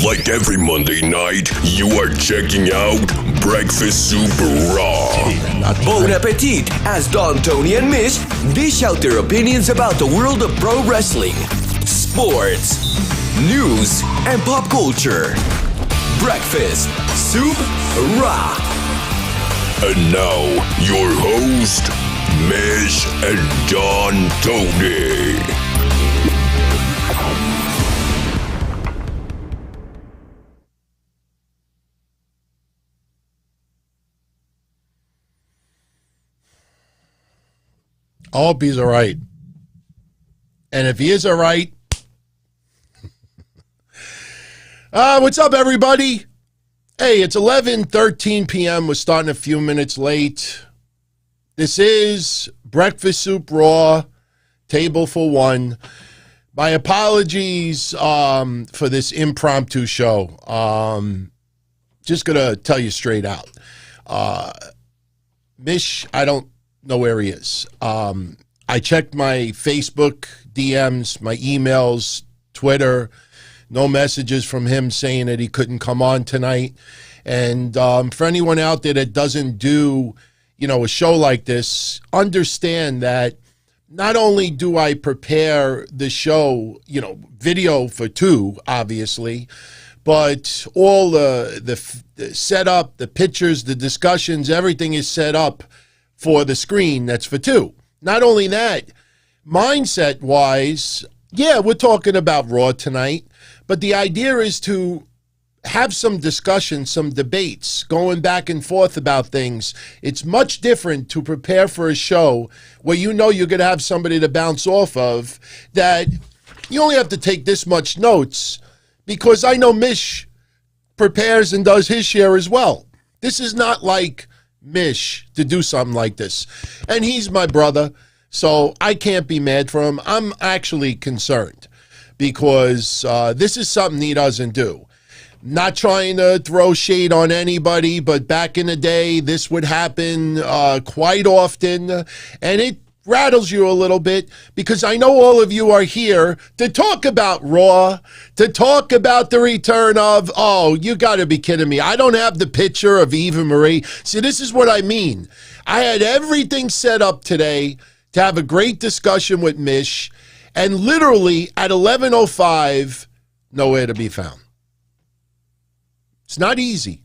Like every Monday night, you are checking out Breakfast Super Raw. Bon appetit! As Don, Tony, and Mish dish out their opinions about the world of pro wrestling, sports, news, and pop culture. Breakfast Super Raw. And now, your host, Mish and Don Tony. I hope he's all right. And if he is all right, what's up, everybody? Hey, it's 11:13 p.m. We're starting a few minutes late. This is Breakfast Soup Raw, table for one. My apologies for this impromptu show. Just going to tell you straight out. Mish, I don't know where he is. I checked my Facebook DMs, my emails, Twitter. No messages from him saying that he couldn't come on tonight. And for anyone out there that doesn't do, a show like this, understand that not only do I prepare the show, video for two, obviously, but all the setup, the pictures, the discussions, everything is set up for the screen that's for two. Not only that, mindset-wise, yeah, we're talking about Raw tonight, but the idea is to have some discussion, some debates, going back and forth about things. It's much different to prepare for a show where you're going to have somebody to bounce off of, that you only have to take this much notes, because I know Mish prepares and does his share as well. This is not like Mish to do something like this. And he's my brother, so I can't be mad for him. I'm actually concerned because this is something he doesn't do. Not trying to throw shade on anybody, but back in the day, this would happen quite often, and it rattles you a little bit because I know all of you are here to talk about Raw, to talk about the return of, you got to be kidding me. I don't have the picture of Eva Marie. See, this is what I mean. I had everything set up today to have a great discussion with Mish, and literally at 11:05, nowhere to be found. It's not easy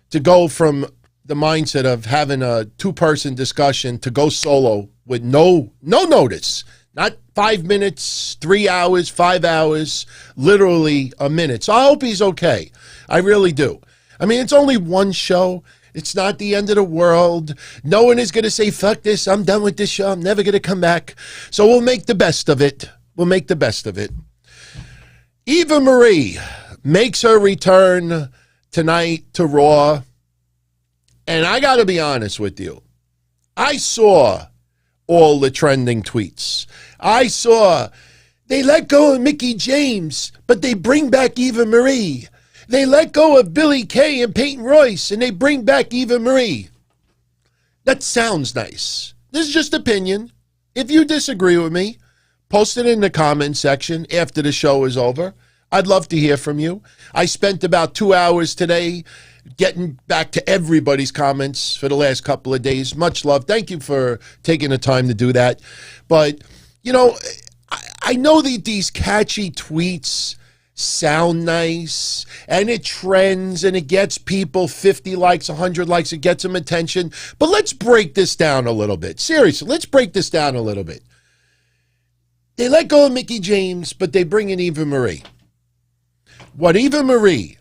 to go from the mindset of having a two-person discussion to go solo with no notice. Not 5 minutes, 3 hours, 5 hours, literally a minute. So I hope he's okay. I really do. I mean, it's only one show. It's not the end of the world. No one is going to say, fuck this, I'm done with this show, I'm never going to come back. So we'll make the best of it. We'll make the best of it. Eva Marie makes her return tonight to Raw. And I got to be honest with you. I saw all the trending tweets. I saw they let go of Mickie James, but they bring back Eva Marie. They let go of Billie Kay and Peyton Royce, and they bring back Eva Marie. That sounds nice. This is just opinion. If you disagree with me, post it in the comment section after the show is over. I'd love to hear from you. I spent about 2 hours today getting back to everybody's comments for the last couple of days. Much love. Thank you for taking the time to do that. But, I know that these catchy tweets sound nice, and it trends, and it gets people 50 likes, 100 likes, it gets them attention. But let's break this down a little bit. Seriously, let's break this down a little bit. They let go of Mickie James, but they bring in Eva Marie. What Eva Marie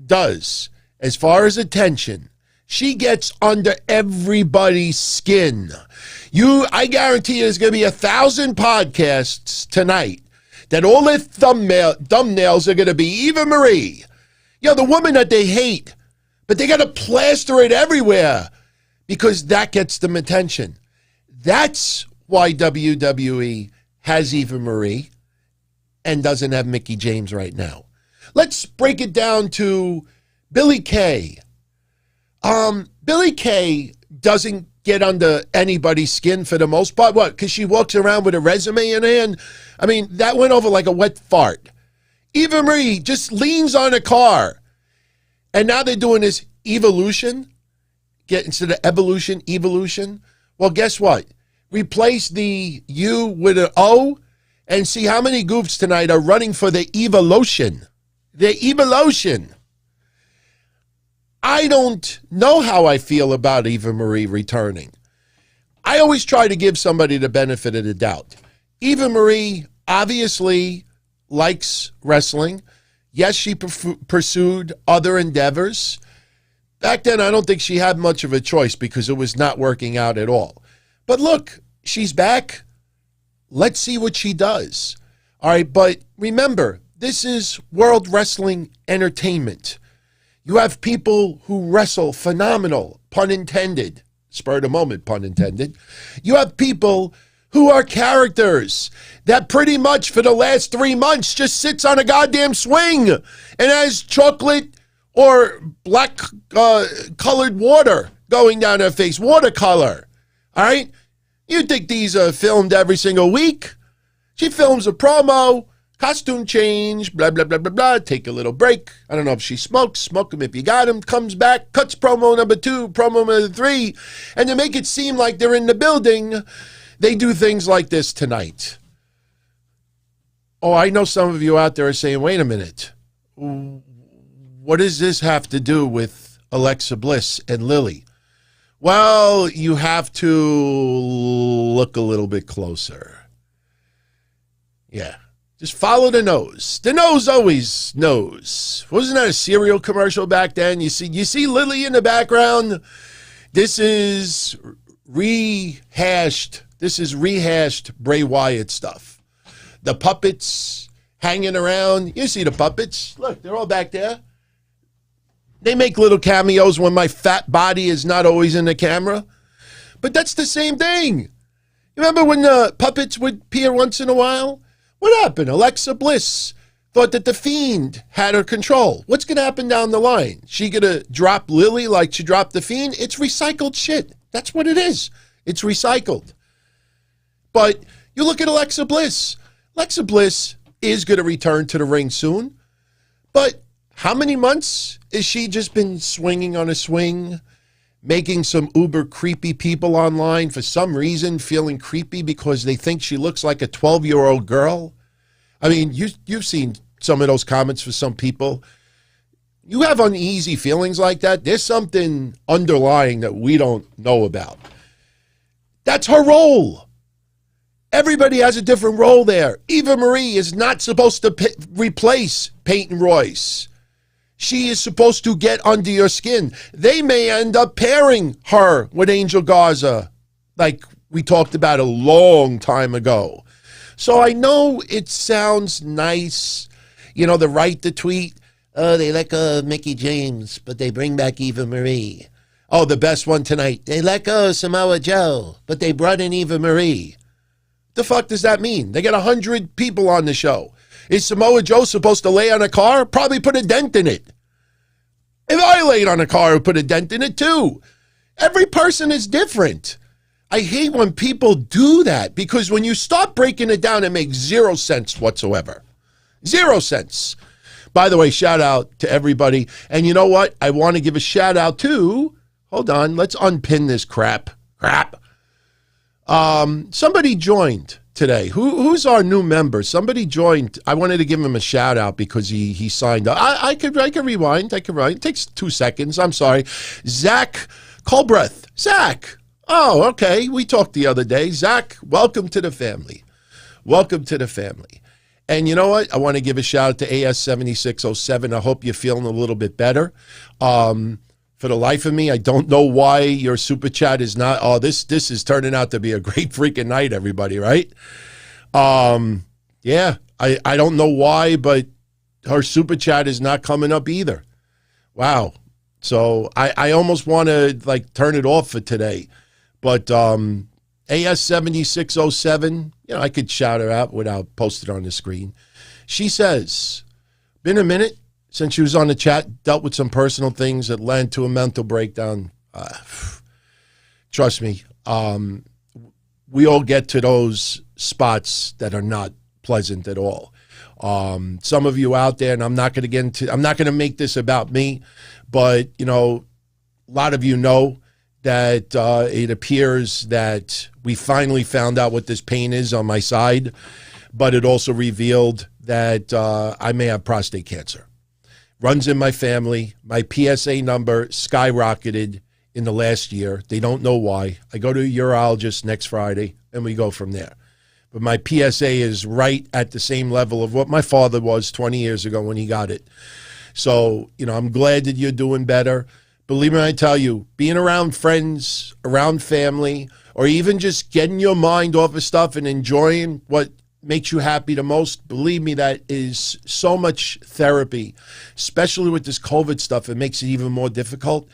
does, as far as attention, she gets under everybody's skin. I guarantee there's going to be 1,000 podcasts tonight that all their thumbnails are going to be Eva Marie. The woman that they hate, but they got to plaster it everywhere because that gets them attention. That's why WWE has Eva Marie and doesn't have Mickie James right now. Let's break it down to Billie Kay. Billie Kay doesn't get under anybody's skin for the most part. What? Because she walks around with a resume in her hand? I mean, that went over like a wet fart. Eva Marie just leans on a car. And now they're doing this evolution. Instead of evolution. Well, guess what? Replace the U with an O and see how many goofs tonight are running for the evolution. The evolution. I don't know how I feel about Eva Marie returning. I always try to give somebody the benefit of the doubt. Eva Marie obviously likes wrestling. Yes, she pursued other endeavors. Back then, I don't think she had much of a choice because it was not working out at all. But look, she's back. Let's see what she does. All right, but remember, this is World Wrestling Entertainment. You have people who wrestle phenomenal, pun intended, spur of the moment, pun intended. You have people who are characters that pretty much for the last 3 months just sits on a goddamn swing and has chocolate or black colored water going down her face, watercolor. All right? You think these are filmed every single week? She films a promo, costume change, blah, blah, blah, blah, blah, take a little break. I don't know if she smokes, smoke him if you got him, comes back, cuts promo number 2, promo number 3, and to make it seem like they're in the building, they do things like this tonight. Oh, I know some of you out there are saying, wait a minute, what does this have to do with Alexa Bliss and Lily? Well, you have to look a little bit closer. Yeah. Just follow the nose. The nose always knows. Wasn't that a cereal commercial back then? You see Lily in the background? This is rehashed Bray Wyatt stuff. The puppets hanging around. You see the puppets. Look, they're all back there. They make little cameos when my fat body is not always in the camera. But that's the same thing. You remember when the puppets would appear once in a while? What happened? Alexa Bliss thought that the Fiend had her control. What's going to happen down the line? She going to drop Lily like she dropped the Fiend? It's recycled shit. That's what it is. It's recycled. But you look at Alexa Bliss. Alexa Bliss is going to return to the ring soon. But how many months has she just been swinging on a swing, making some uber creepy people online for some reason feeling creepy because they think she looks like a 12-year-old girl? I mean, you've seen some of those comments for some people. You have uneasy feelings like that. There's something underlying that we don't know about. That's her role. Everybody has a different role there. Eva Marie is not supposed to replace Peyton Royce. She is supposed to get under your skin. They may end up pairing her with Angel Garza, like we talked about a long time ago. So I know it sounds nice, the right to tweet, oh, they let go of Mickie James, but they bring back Eva Marie. Oh, the best one tonight, they let go of Samoa Joe, but they brought in Eva Marie. The fuck does that mean? They got 100 people on the show. Is Samoa Joe supposed to lay on a car? Probably put a dent in it. If I laid on a car, I would put a dent in it too. Every person is different. I hate when people do that because when you start breaking it down, it makes 0 sense whatsoever. 0 sense. By the way, shout out to everybody. And you know what? I want to give a shout out to, hold on, let's unpin this crap. Somebody joined today. Who's our new member? Somebody joined. I wanted to give him a shout out because he signed up. I could rewind. It takes 2 seconds. I'm sorry. Zach Culbreth. Zach. Oh, okay. We talked the other day. Zach, welcome to the family. Welcome to the family. And you know what? I want to give a shout out to AS7607. I hope you're feeling a little bit better. For the life of me, I don't know why your super chat is not. Oh, this is turning out to be a great freaking night, everybody, right? Yeah, I don't know why, but her super chat is not coming up either. Wow. So I almost want to turn it off for today. But AS7607, I could shout her out without posting it on the screen. She says, been a minute since she was on the chat, dealt with some personal things that led to a mental breakdown. Trust me, we all get to those spots that are not pleasant at all. Some of you out there, and I'm not going to make this about me, but, you know, a lot of you know that it appears that we finally found out what this pain is on my side, but it also revealed that I may have prostate cancer. Runs in my family. My PSA number skyrocketed in the last year. They don't know why. I go to a urologist next Friday, and we go from there. But my PSA is right at the same level of what my father was 20 years ago when he got it. So, you know, I'm glad that you're doing better. Believe me when I tell you, being around friends, around family, or even just getting your mind off of stuff and enjoying what makes you happy the most, believe me, that is so much therapy, especially with this COVID stuff. It makes it even more difficult.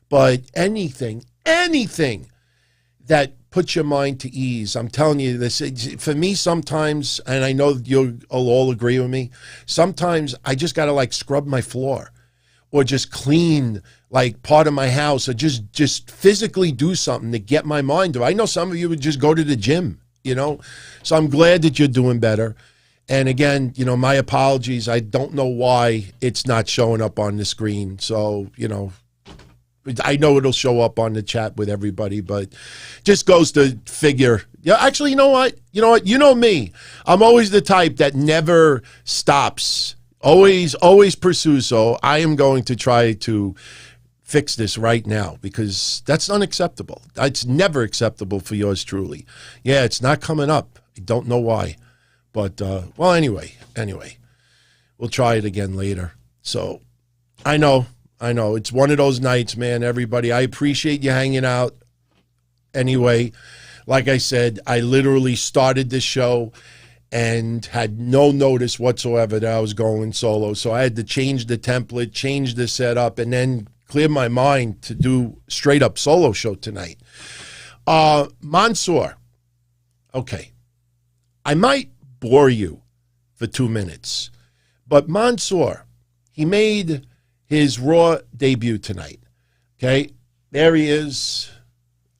But anything that puts your mind to ease, I'm telling you this, for me sometimes, and I know you'll all agree with me, sometimes I just got to like scrub my floor or just clean like part of my house or just physically do something to get my mind to. I know some of you would just go to the gym, you know, so I'm glad that you're doing better. And again, you know, my apologies. I don't know why it's not showing up on the screen. So, you know, I know it'll show up on the chat with everybody, but just goes to figure. Yeah, actually, you know what? You know me. I'm always the type that never stops. Always pursues. So I am going to try to fix this right now because that's unacceptable. It's never acceptable for yours truly. Yeah, it's not coming up. I don't know why. But, well, anyway, we'll try it again later. So I know. It's one of those nights, man, everybody. I appreciate you hanging out. Anyway, like I said, I literally started this show and had no notice whatsoever that I was going solo. So I had to change the template, change the setup, and then clear my mind to do straight up solo show tonight. Mansoor. Okay. I might bore you for 2 minutes, but Mansoor, he made his Raw debut tonight. Okay. There he is.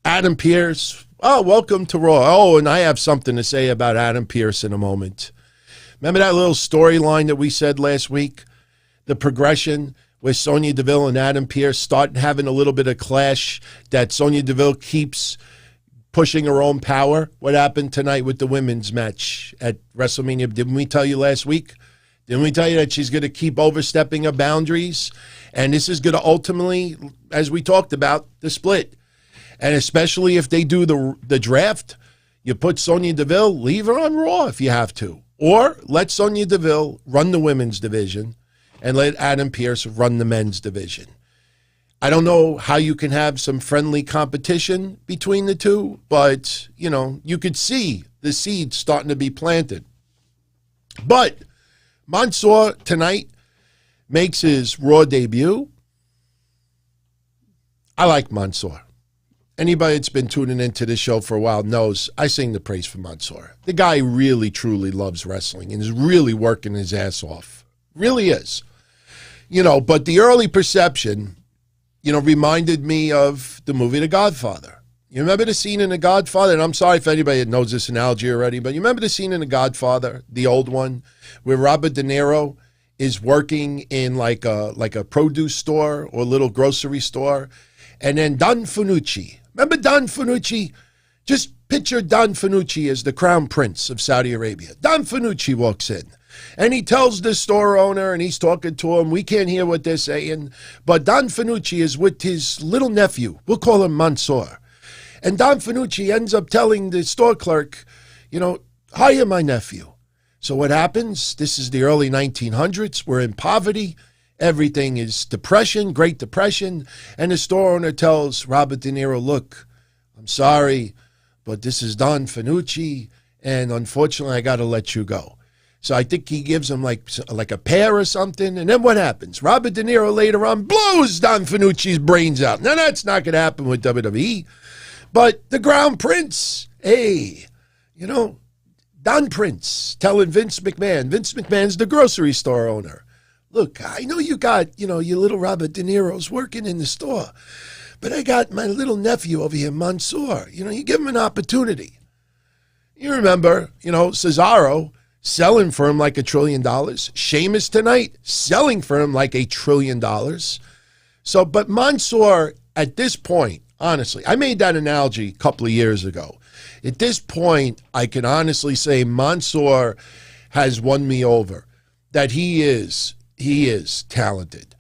Adam Pearce. Oh, welcome to Raw. Oh, and I have something to say about Adam Pearce in a moment. Remember that little storyline that we said last week? The progression where Sonya Deville and Adam Pearce start having a little bit of clash, that Sonya Deville keeps pushing her own power. What happened tonight with the women's match at WrestleMania? Didn't we tell you last week? Didn't we tell you that she's going to keep overstepping her boundaries? And this is going to ultimately, as we talked about, the split. And especially if they do the draft, you put Sonya Deville, leave her on Raw if you have to. Or let Sonya Deville run the women's division and let Adam Pearce run the men's division. I don't know how you can have some friendly competition between the two, but, you know, you could see the seeds starting to be planted. But Mansoor tonight makes his Raw debut. I like Mansoor. Anybody that's been tuning into this show for a while knows I sing the praise for Mansoor. The guy really, truly loves wrestling and is really working his ass off. Really is. You know, but the early perception, you know, reminded me of the movie The Godfather. You remember the scene in The Godfather? And I'm sorry if anybody knows this analogy already, but you remember the scene in The Godfather, the old one, where Robert De Niro is working in like a produce store or a little grocery store, and then Don Fanucci. Remember Don Fanucci? Just picture Don Fanucci as the crown prince of Saudi Arabia. Don Fanucci walks in, and he tells the store owner, and he's talking to him. We can't hear what they're saying, but Don Fanucci is with his little nephew. We'll call him Mansoor. And Don Fanucci ends up telling the store clerk, you know, hire my nephew. So what happens? This is the early 1900s. We're in poverty. Everything is depression, Great Depression. And the store owner tells Robert De Niro, look, I'm sorry, but this is Don Fanucci, and unfortunately, I got to let you go. So I think he gives him like a pear or something. And then what happens? Robert De Niro later on blows Don Fanucci's brains out. Now, that's not going to happen with WWE. But the Crown Prince, hey, you know, Don Prince telling Vince McMahon. Vince McMahon's the grocery store owner. Look, I know you got, you know, your little Robert De Niro's working in the store, but I got my little nephew over here, Mansoor. You know, you give him an opportunity. You remember, you know, Cesaro selling for him like $1 trillion. Sheamus tonight, selling for him like $1 trillion. So, but Mansoor, at this point, honestly, I made that analogy a couple of years ago. At this point, I can honestly say Mansoor has won me over. That he is talented.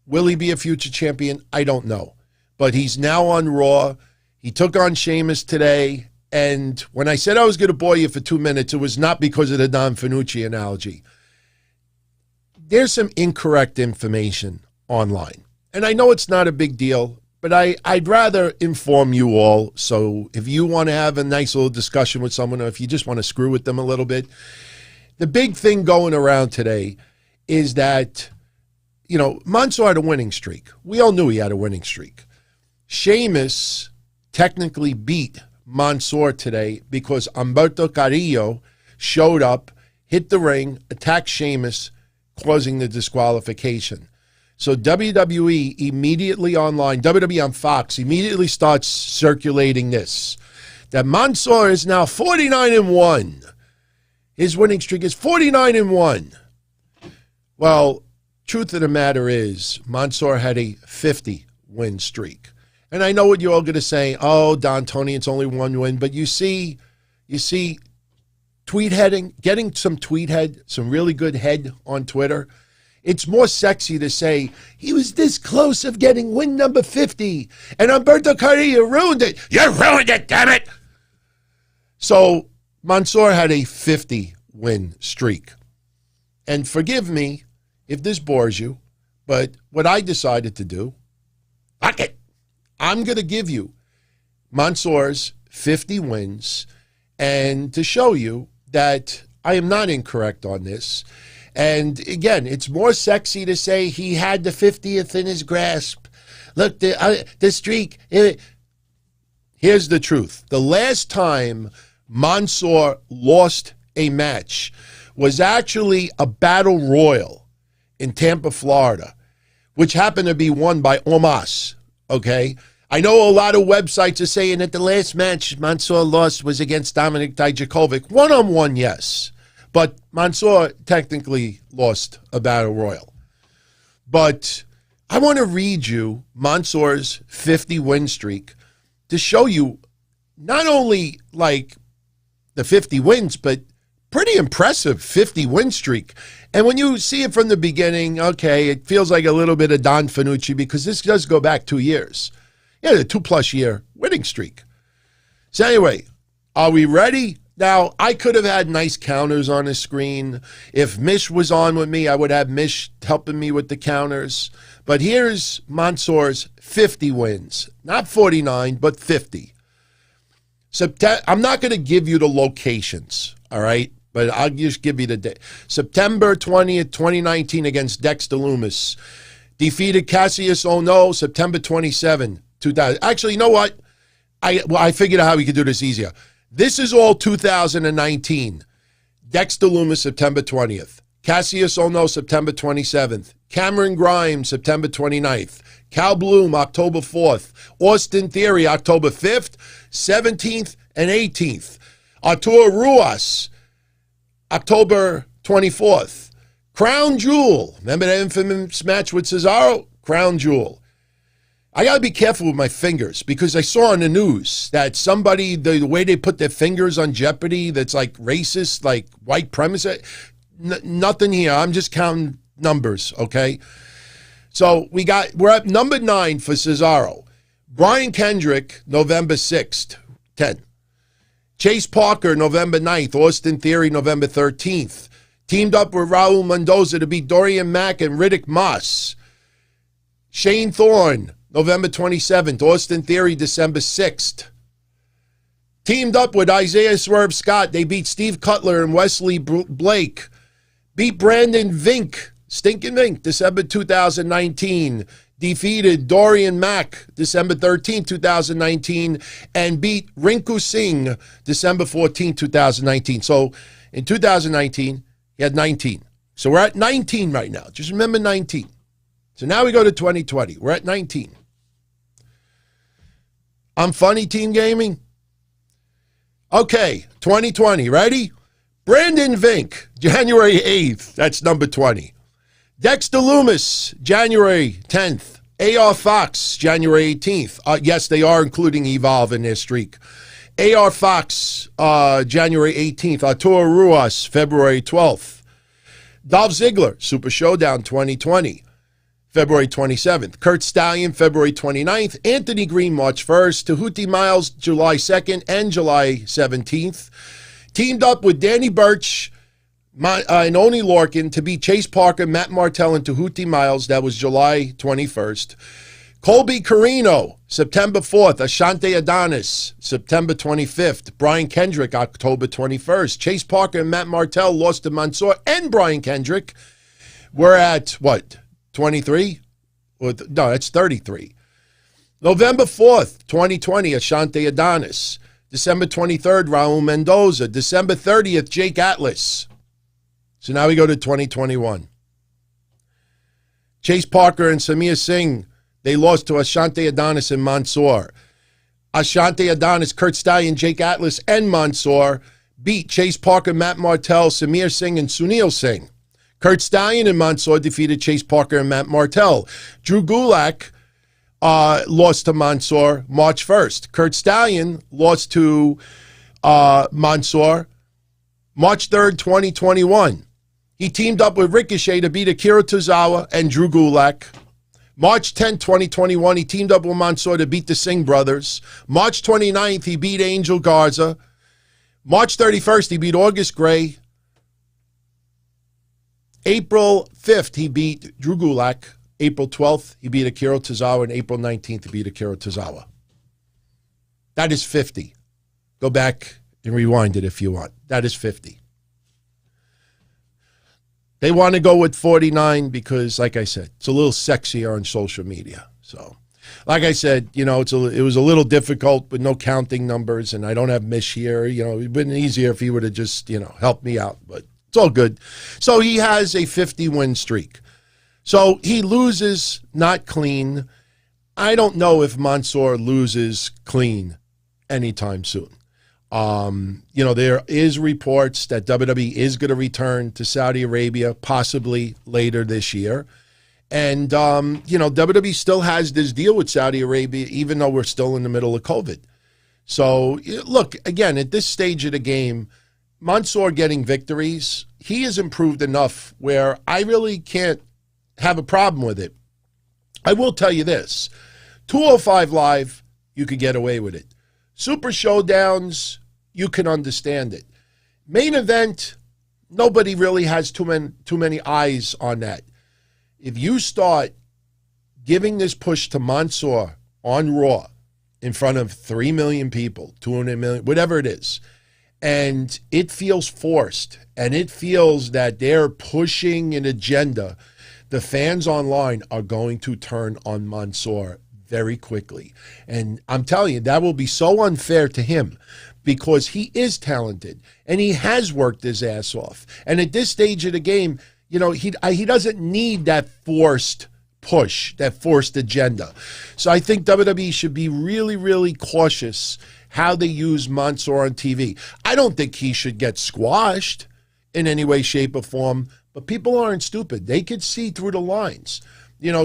Will he be a future champion? I don't know. But he's now on Raw. He took on Sheamus today. And when I said I was going to bore you for 2 minutes, it was not because of the Don Fanucci analogy. There's some incorrect information online. And I know it's not a big deal, but I'd rather inform you all. So if you want to have a nice little discussion with someone, or if you just want to screw with them a little bit, the big thing going around today is that, you know, Mansoor had a winning streak. We all knew he had a winning streak. Sheamus technically beat Mansoor today because Humberto Carrillo showed up, hit the ring, attacked Sheamus, causing the disqualification. So WWE immediately online, WWE on Fox, immediately starts circulating this, that Mansoor is now 49-1. His winning streak is 49-1. Well, truth of the matter is, Mansoor had a 50-win streak. And I know what you're all going to say, oh, Don Tony, it's only one win. But you see, tweet heading, getting some tweet head, some really good head on Twitter. It's more sexy to say, he was this close of getting win number 50, and Humberto Carrillo ruined it. You ruined it, damn it! So Mansoor had a 50-win streak. And forgive me if this bores you, but what I decided to do, fuck it. I'm going to give you Mansoor's 50 wins, and to show you that I am not incorrect on this. And again, it's more sexy to say he had the 50th in his grasp. Look, the streak. Here's the truth. The last time Mansoor lost a match was actually a battle royal in Tampa, Florida, which happened to be won by Omos. Okay, I know a lot of websites are saying that the last match Mansoor lost was against Dominik Dijakovic. One-on-one, yes. But Mansoor technically lost a battle royal. But I want to read you Mansoor's 50-win streak to show you not only like the 50 wins, but pretty impressive 50-win streak. And when you see it from the beginning, okay, it feels like a little bit of Don Fanucci because this does go back 2 years. Yeah, the 2+ year winning streak. So anyway, are we ready? Now, I could have had nice counters on the screen. If Mish was on with me, I would have Mish helping me with the counters. But here's Mansoor's 50 wins. Not 49, but 50. I'm not going to give you the locations, all right? But I'll just give you the day. September 20th, 2019 against Dexter Lumis. Defeated Cassius Ohno, September 27, 2000. Actually, you know what? I figured out how we could do this easier. This is all 2019. Dexter Lumis, September 20th. Cassius Ohno, September 27th. Cameron Grimes, September 29th. Cal Bloom, October 4th. Austin Theory, October 5th, 17th, and 18th. Arturo Ruas, October 24th. Crown Jewel. Remember that infamous match with Cesaro? Crown Jewel. I got to be careful with my fingers because I saw on the news that somebody, the way they put their fingers on Jeopardy, that's like racist, like white supremacy. Nothing here. I'm just counting numbers, okay? So we're at number 9 for Cesaro. Brian Kendrick, November 6th, 10. Chase Parker, November 9th. Austin Theory, November 13th. Teamed up with Raul Mendoza to beat Dorian Mack and Riddick Moss. Shane Thorne, November 27th. Austin Theory, December 6th. Teamed up with Isaiah Swerve Scott. They beat Steve Cutler and Wesley Blake. Beat Brandon Vink, Stinkin' Vink, December 2019. Defeated Dorian Mack, December 13, 2019, and beat Rinku Singh, December 14, 2019. So in 2019, he had 19. So we're at 19 right now. Just remember 19. So now we go to 2020. We're at 19. I'm funny, Team Gaming. Okay, 2020. Ready? Brandon Vink, January 8th. That's number 20. Dexter Loomis, January 10th. AR Fox, January 18th. Yes, they are including Evolve in their streak. AR Fox, January 18th. Arturo Ruas, February 12th. Dolph Ziggler, Super Showdown 2020, February 27th. Kurt Stallion, February 29th. Anthony Green, March 1st. Tahuti Miles, July 2nd and July 17th. Teamed up with Danny Burch and Oni Lorcan to beat Chase Parker, Matt Martell, and Tahuti Miles. That was July 21st. Colby Carino, September 4th. Ashante Adonis, September 25th. Brian Kendrick, October 21st. Chase Parker and Matt Martell lost to Mansoor and Brian Kendrick. We're at, what, 23? No, that's 33. November 4th, 2020, Ashante Adonis. December 23rd, Raul Mendoza. December 30th, Jake Atlas. So now we go to 2021. Chase Parker and Samir Singh, they lost to Ashante Adonis and Mansoor. Ashante Adonis, Kurt Stallion, Jake Atlas, and Mansoor beat Chase Parker, Matt Martell, Samir Singh, and Sunil Singh. Kurt Stallion and Mansoor defeated Chase Parker and Matt Martell. Drew Gulak lost to Mansoor March 1st. Kurt Stallion lost to Mansoor March 3rd, 2021. He teamed up with Ricochet to beat Akira Tozawa and Drew Gulak. March 10th, 2021, he teamed up with Mansoor to beat the Singh brothers. March 29th, he beat Angel Garza. March 31st, he beat August Gray. April 5th, he beat Drew Gulak. April 12th, he beat Akira Tozawa. And April 19th, he beat Akira Tozawa. That is 50. Go back and rewind it if you want. That is 50. They want to go with 49 because, like I said, it's a little sexier on social media. So, like I said, it was a little difficult with no counting numbers, and I don't have Mish here. It would have been easier if he would have just, helped me out, but it's all good. So he has a 50-win streak. So he loses not clean. I don't know if Mansoor loses clean anytime soon. There is reports that WWE is going to return to Saudi Arabia possibly later this year. And, WWE still has this deal with Saudi Arabia, even though we're still in the middle of COVID. So, look, again, at this stage of the game, Mansoor getting victories, he has improved enough where I really can't have a problem with it. I will tell you this. 205 Live, you could get away with it. Super Showdowns, you can understand it. Main event, nobody really has too many eyes on that. If you start giving this push to Mansoor on Raw in front of 3 million people, 200 million, whatever it is, and it feels forced, and it feels that they're pushing an agenda, the fans online are going to turn on Mansoor very quickly. And I'm telling you, that will be so unfair to him because he is talented and he has worked his ass off. And at this stage of the game, he doesn't need that forced push, that forced agenda. So I think WWE should be really, really cautious how they use Mansoor on TV. I don't think he should get squashed in any way, shape, or form, but people aren't stupid. They could see through the lines.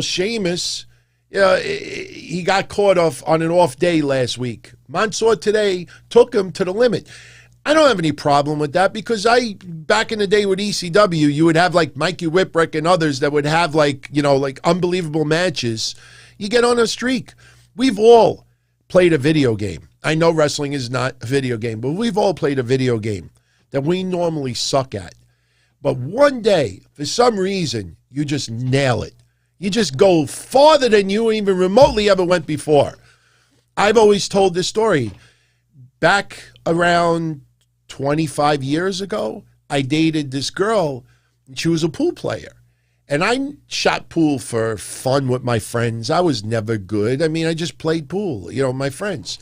Sheamus, he got caught off on an off day last week. Mansoor today took him to the limit. I don't have any problem with that because back in the day with ECW, you would have like Mikey Whipwreck and others that would have like unbelievable matches. You get on a streak. We've all played a video game. I know wrestling is not a video game, but we've all played a video game that we normally suck at. But one day, for some reason, you just nail it. You just go farther than you even remotely ever went before. I've always told this story. Back around 25 years ago, I dated this girl, and she was a pool player. And I shot pool for fun with my friends. I was never good. I just played pool, my friends.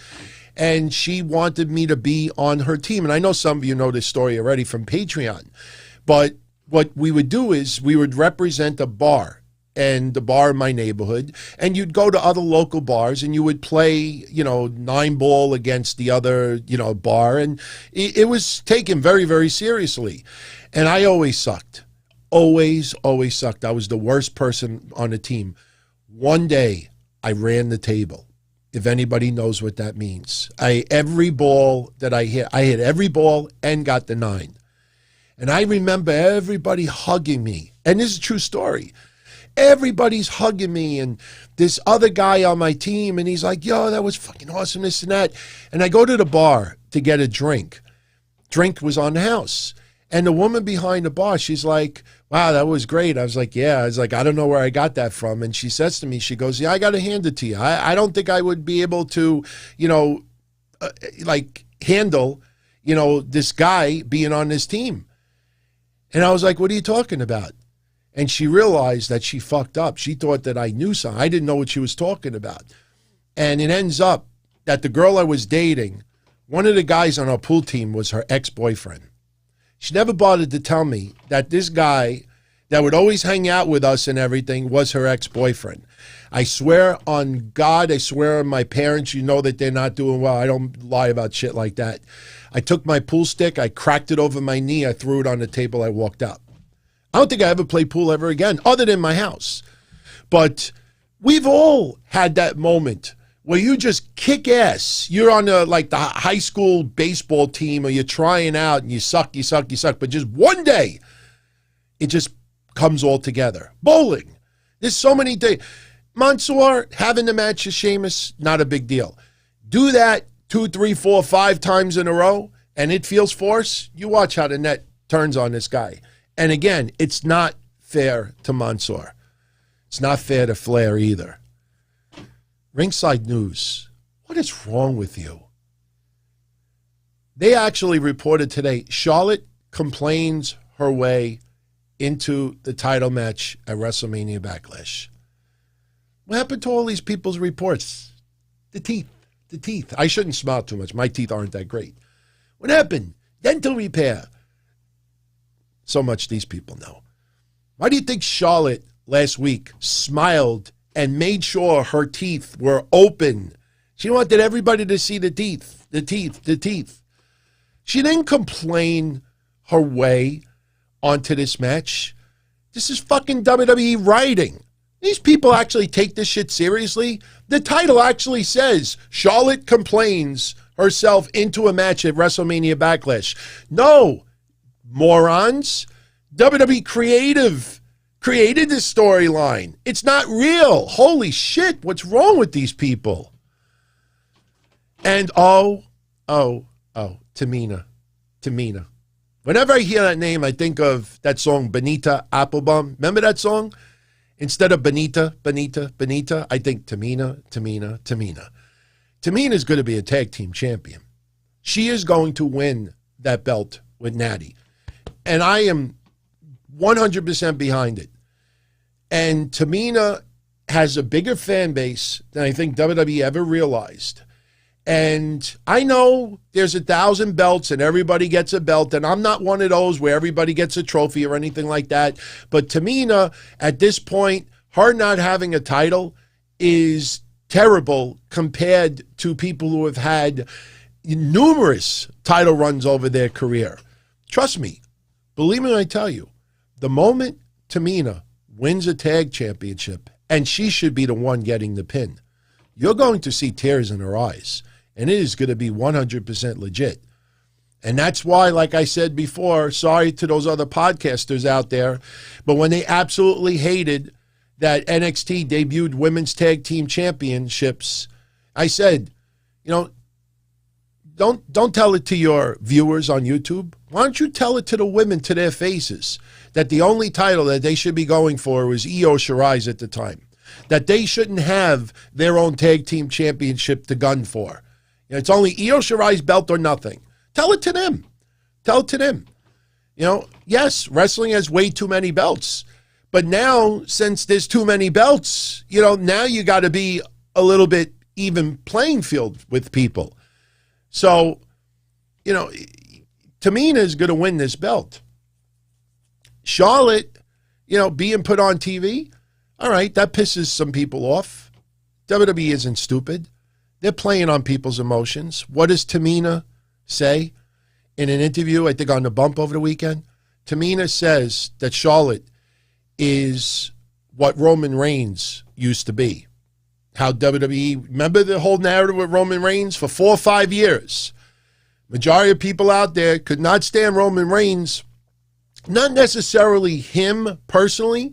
And she wanted me to be on her team. And I know some of you know this story already from Patreon. But what we would do is we would represent a bar. and the bar in my neighborhood, and you'd go to other local bars and you would play, 9-ball against the other, bar, and it was taken very, very seriously. And I always sucked. Always sucked. I was the worst person on the team. One day, I ran the table. If anybody knows what that means. Every ball that I hit every ball and got the 9. And I remember everybody hugging me. And this is a true story. Everybody's hugging me, and this other guy on my team, and he's like, yo, that was fucking awesome, this and that. And I go to the bar to get a drink. Drink was on the house. And the woman behind the bar, she's like, wow, that was great. I was like, yeah. I was like, I don't know where I got that from. And she says to me, she goes, yeah, I got to hand it to you. I don't think I would be able to, handle, this guy being on this team. And I was like, what are you talking about? And she realized that she fucked up. She thought that I knew something. I didn't know what she was talking about. And it ends up that the girl I was dating, one of the guys on our pool team was her ex-boyfriend. She never bothered to tell me that this guy that would always hang out with us and everything was her ex-boyfriend. I swear on God, I swear on my parents, that they're not doing well. I don't lie about shit like that. I took my pool stick, I cracked it over my knee, I threw it on the table, I walked out. I don't think I ever played pool ever again, other than my house. But we've all had that moment where you just kick ass. You're on the high school baseball team, or you're trying out and you suck. But just one day, it just comes all together. Bowling. There's so many days. Mansoor having the match with Sheamus, not a big deal. Do that 2, 3, 4, 5 times in a row, and it feels forced. You watch how the net turns on this guy. And again, it's not fair to Mansoor. It's not fair to Flair either. Ringside News, what is wrong with you? They actually reported today, Charlotte complains her way into the title match at WrestleMania Backlash. What happened to all these people's reports? The teeth. I shouldn't smile too much. My teeth aren't that great. What happened? Dental repair. So much these people know. Why do you think Charlotte last week smiled and made sure her teeth were open? She wanted everybody to see the teeth. She didn't complain her way onto this match. This is fucking WWE writing. These people actually take this shit seriously. The title actually says Charlotte complains herself into a match at WrestleMania Backlash. No, morons. WWE created this storyline. It's not real. Holy shit, what's wrong with these people? And Tamina. Whenever I hear that name, I think of that song, Benita Applebaum. Remember that song? Instead of Benita, I think Tamina. Tamina is going to be a tag team champion. She is going to win that belt with Natty. And I am 100% behind it. And Tamina has a bigger fan base than I think WWE ever realized. And I know there's 1,000 belts and everybody gets a belt, and I'm not one of those where everybody gets a trophy or anything like that. But Tamina, at this point, her not having a title is terrible compared to people who have had numerous title runs over their career. Trust me, believe me when I tell you, the moment Tamina wins a tag championship, and she should be the one getting the pin, you're going to see tears in her eyes. And it is going to be 100% legit. And that's why, like I said before, sorry to those other podcasters out there, but when they absolutely hated that NXT debuted women's tag team championships, I said, don't tell it to your viewers on YouTube. Why don't you tell it to the women to their faces that the only title that they should be going for was Io Shirai's at the time, that they shouldn't have their own tag team championship to gun for. It's only Io Shirai's belt or nothing. Tell it to them. Yes, wrestling has way too many belts. But now, since there's too many belts, now you got to be a little bit even playing field with people. So, Tamina is going to win this belt. Charlotte, being put on TV, All right, that pisses some people off. WWE isn't stupid. They're playing on people's emotions. What does Tamina say in an interview, I think on the Bump over the weekend? Tamina says that Charlotte is what Roman Reigns used to be. How WWE, remember the whole narrative with Roman Reigns? For 4 or 5 years, majority of people out there could not stand Roman Reigns. Not necessarily him personally,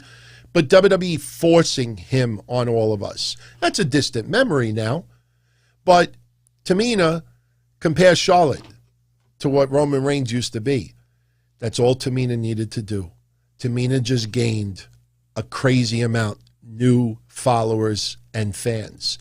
but WWE forcing him on all of us. That's a distant memory now. But Tamina compares Charlotte to what Roman Reigns used to be. That's all Tamina needed to do. Tamina just gained a crazy amount new followers and fans.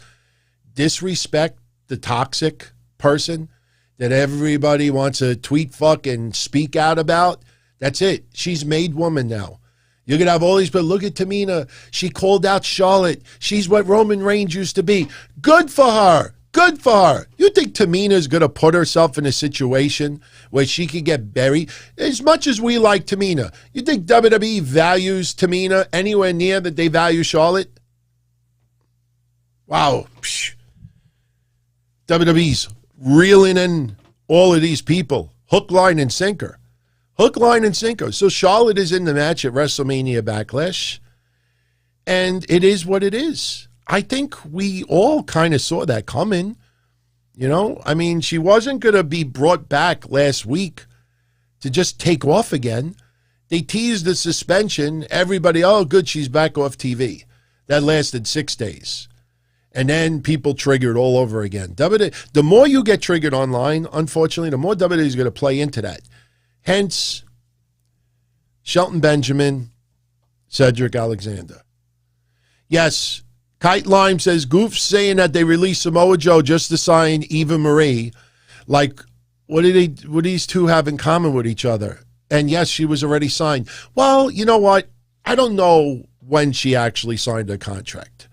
Disrespect the toxic person that everybody wants to tweet fuck and speak out about. That's it. She's made woman now. You're going to have all these, but look at Tamina. She called out Charlotte. She's what Roman Reigns used to be. Good for her. Good for her. You think Tamina's going to put herself in a situation where she could get buried? As much as we like Tamina, you think WWE values Tamina anywhere near that they value Charlotte? Wow. Psh. WWE's reeling in all of these people. Hook, line, and sinker. Hook, line, and sinker. So Charlotte is in the match at WrestleMania Backlash, and it is what it is. I think we all kind of saw that coming. You know, I mean, she wasn't going to be brought back last week to just take off again. They teased the suspension. Everybody, oh, good, she's back off TV. That lasted 6 days. And then people triggered all over again. The more you get triggered online, unfortunately, the more WWE is going to play into that. Hence, Shelton Benjamin, Cedric Alexander. Yes, Kite Lime says, Goof's saying that they released Samoa Joe just to sign Eva Marie. Like, what do these two have in common with each other? And yes, she was already signed. Well, you know what? I don't know when she actually signed her contract.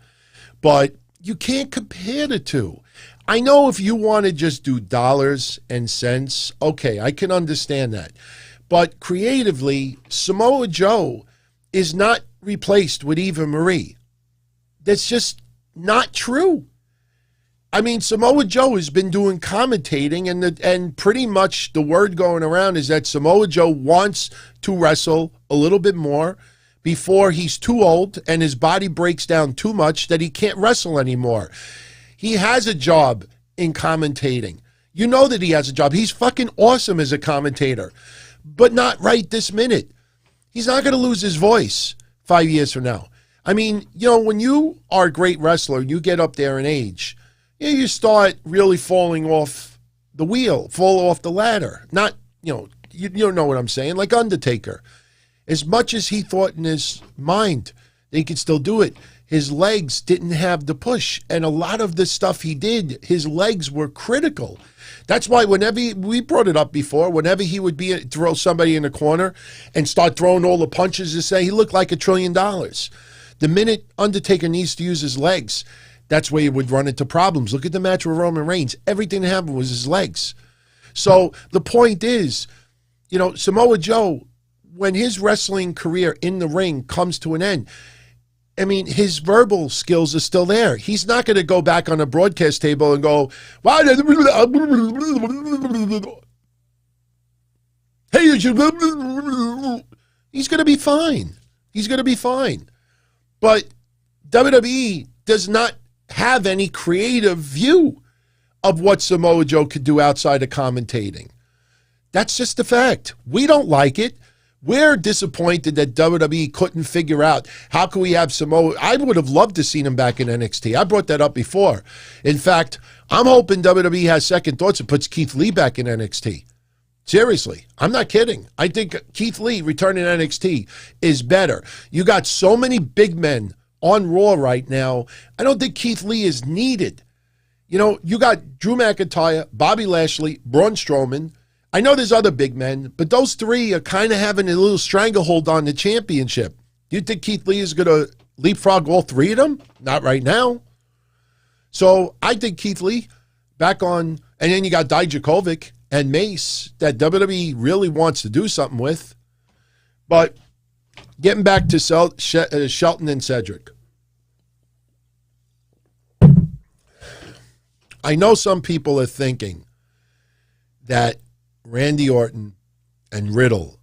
But you can't compare the two. I know if you want to just do dollars and cents, okay, I can understand that. But creatively, Samoa Joe is not replaced with Eva Marie. That's just not true. I mean, Samoa Joe has been doing commentating, and pretty much the word going around is that Samoa Joe wants to wrestle a little bit more before he's too old and his body breaks down too much that he can't wrestle anymore. He has a job in commentating. You know that he has a job. He's fucking awesome as a commentator, but not right this minute. He's not going to lose his voice 5 years from now. I mean, you know, when you are a great wrestler and you get up there in age, you start really falling off the wheel, fall off the ladder. Not, you don't know what I'm saying, like Undertaker. As much as he thought in his mind that he could still do it, his legs didn't have the push. And a lot of the stuff he did, his legs were critical. That's why whenever we brought it up before, whenever he would throw somebody in the corner and start throwing all the punches to say he looked like $1 trillion. The minute Undertaker needs to use his legs, that's where he would run into problems. Look at the match with Roman Reigns. Everything that happened was his legs. So the point is, Samoa Joe, when his wrestling career in the ring comes to an end, I mean, his verbal skills are still there. He's not going to go back on a broadcast table and go, he's going to be fine. He's going to be fine. But WWE does not have any creative view of what Samoa Joe could do outside of commentating. That's just a fact. We don't like it. We're disappointed that WWE couldn't figure out how can we have Samoa. I would have loved to seen him back in NXT. I brought that up before. In fact, I'm hoping WWE has second thoughts and puts Keith Lee back in NXT. Seriously, I'm not kidding. I think Keith Lee returning to NXT is better. You got so many big men on Raw right now. I don't think Keith Lee is needed. You got Drew McIntyre, Bobby Lashley, Braun Strowman. I know there's other big men, but those three are kind of having a little stranglehold on the championship. Do you think Keith Lee is going to leapfrog all three of them? Not right now. So I think Keith Lee back on, and then you got Dijakovic and Mace that WWE really wants to do something with. But getting back to Shelton and Cedric. I know some people are thinking that Randy Orton and Riddle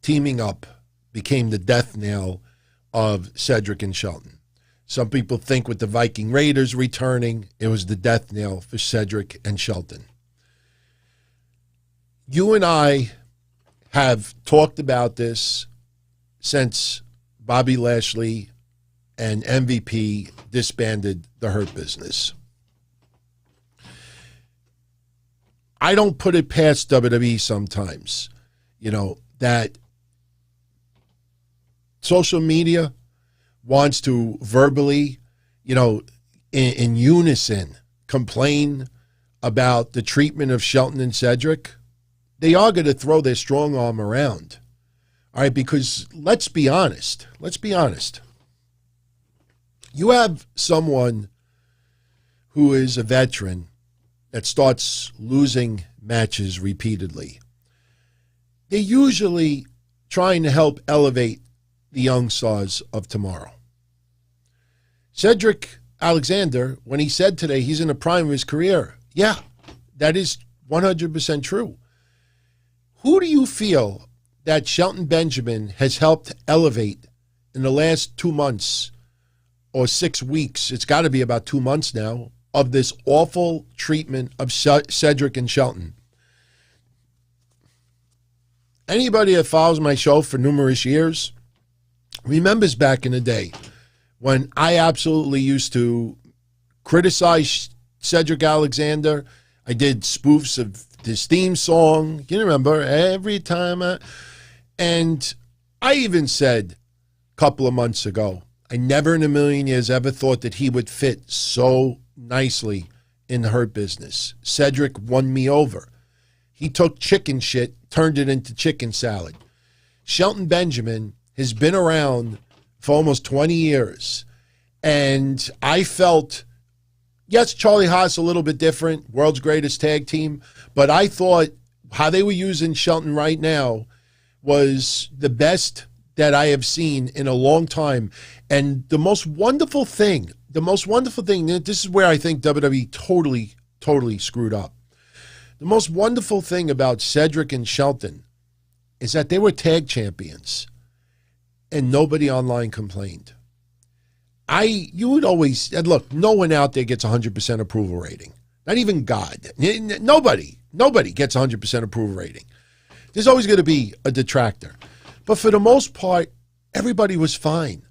teaming up became the death knell of Cedric and Shelton. Some people think with the Viking Raiders returning, it was the death knell for Cedric and Shelton. You and I have talked about this since Bobby Lashley and MVP disbanded the Hurt Business. I don't put it past WWE sometimes, that social media wants to verbally, in unison complain about the treatment of Shelton and Cedric. They are going to throw their strong arm around. All right, because let's be honest. You have someone who is a veteran that starts losing matches repeatedly. They're usually trying to help elevate the young stars of tomorrow. Cedric Alexander, when he said today he's in the prime of his career, yeah, that is 100% true. Who do you feel that Shelton Benjamin has helped elevate in the last 2 months or 6 weeks? It's got to be about 2 months now of this awful treatment of Cedric and Shelton. Anybody that follows my show for numerous years remembers back in the day when I absolutely used to criticize Cedric Alexander. I did spoofs of his theme song. You remember, every time. And I even said a couple of months ago, I never in a million years ever thought that he would fit so nicely in the Hurt Business. Cedric won me over. He took chicken shit, turned it into chicken salad. Shelton Benjamin has been around for almost 20 years. And I felt, yes, Charlie Haas a little bit different, world's greatest tag team, but I thought how they were using Shelton right now was the best that I have seen in a long time. And the most wonderful thing, this is where I think WWE totally screwed up. The most wonderful thing about Cedric and Shelton is that they were tag champions and nobody online complained. You would always, and look, no one out there gets 100% approval rating. Not even God. Nobody gets 100% approval rating. There's always going to be a detractor. But for the most part, everybody was fine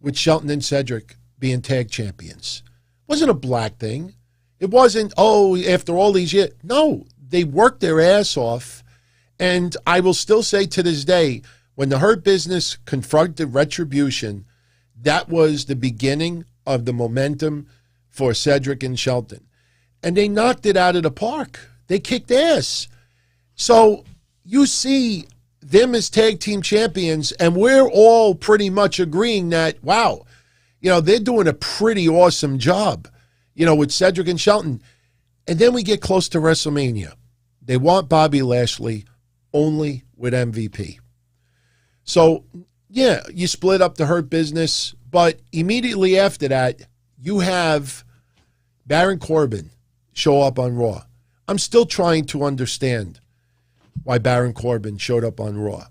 with Shelton and Cedric being tag champions. It wasn't a black thing. It wasn't, after all these years. No, they worked their ass off. And I will still say to this day, when the Hurt Business confronted Retribution, that was the beginning of the momentum for Cedric and Shelton. And they knocked it out of the park. They kicked ass. So you see them as tag team champions, and we're all pretty much agreeing that, wow, they're doing a pretty awesome job, with Cedric and Shelton. And then we get close to WrestleMania. They want Bobby Lashley only with MVP. So, yeah, you split up the Hurt Business, but immediately after that, you have Baron Corbin show up on Raw. I'm still trying to understand why Baron Corbin showed up on Raw.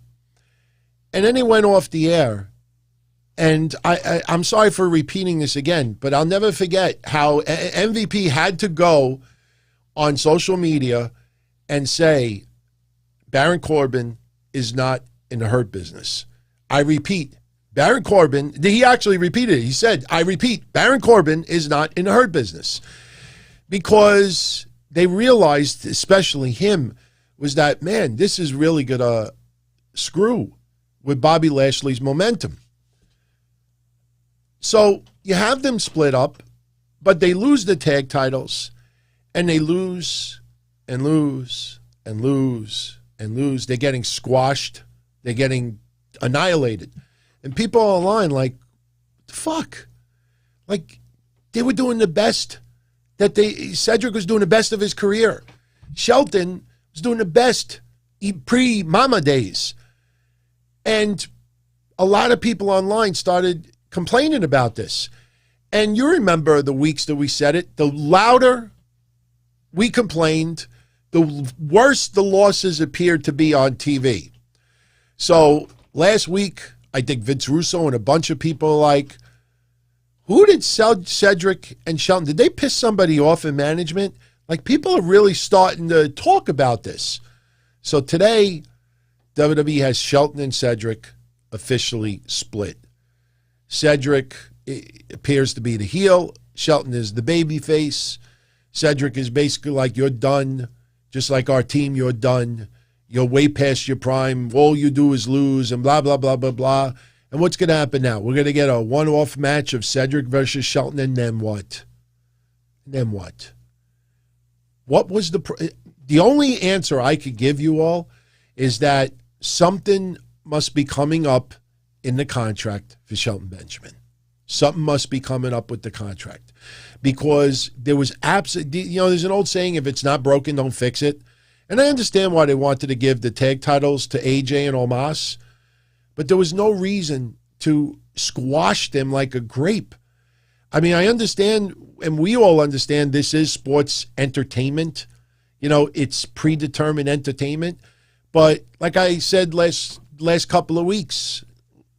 And then he went off the air, and I'm sorry for repeating this again, but I'll never forget how MVP had to go on social media and say, Baron Corbin is not in the Hurt Business. I repeat, Baron Corbin, he actually repeated it. He said, I repeat, Baron Corbin is not in the Hurt Business. Because they realized, especially him, was that, man, this is really going to screw with Bobby Lashley's momentum. So you have them split up, but they lose the tag titles, and they lose and lose and lose and lose. They're getting squashed. They're getting annihilated. And people online like, the fuck? Like, they were doing the best Cedric was doing the best of his career. Shelton was doing the best pre-Mama days. And a lot of people online started complaining about this. And you remember the weeks that we said it, the louder we complained. The worse the losses appeared to be on TV. So last week, I think Vince Russo and a bunch of people are like, who did Cedric and Shelton? Did they piss somebody off in management? Like, people are really starting to talk about this. So today, WWE has Shelton and Cedric officially split. Cedric appears to be the heel. Shelton is the baby face. Cedric is basically like, you're done. Just like our team, you're done. You're way past your prime. All you do is lose and blah, blah, blah, blah, blah. And what's going to happen now? We're going to get a one-off match of Cedric versus Shelton, and then what? And then what? What was the only answer I could give you all is that something must be coming up in the contract for Shelton Benjamin. Something must be coming up with the contract, because there was absolutely, there's an old saying, if it's not broken, don't fix it. And I understand why they wanted to give the tag titles to AJ and Omos, but there was no reason to squash them like a grape. I mean, I understand, and we all understand, this is sports entertainment. It's predetermined entertainment. But like I said last couple of weeks,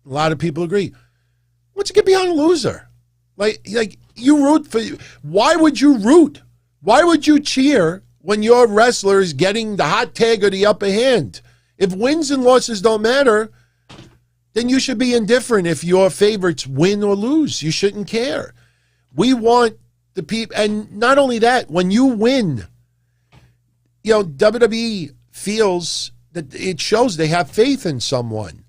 a lot of people agree. What's it get behind a loser? Like you root for. Why would you root? Why would you cheer when your wrestler is getting the hot tag or the upper hand? If wins and losses don't matter, then you should be indifferent if your favorites win or lose. You shouldn't care. We want the people, and not only that, when you win, WWE feels that it shows they have faith in someone.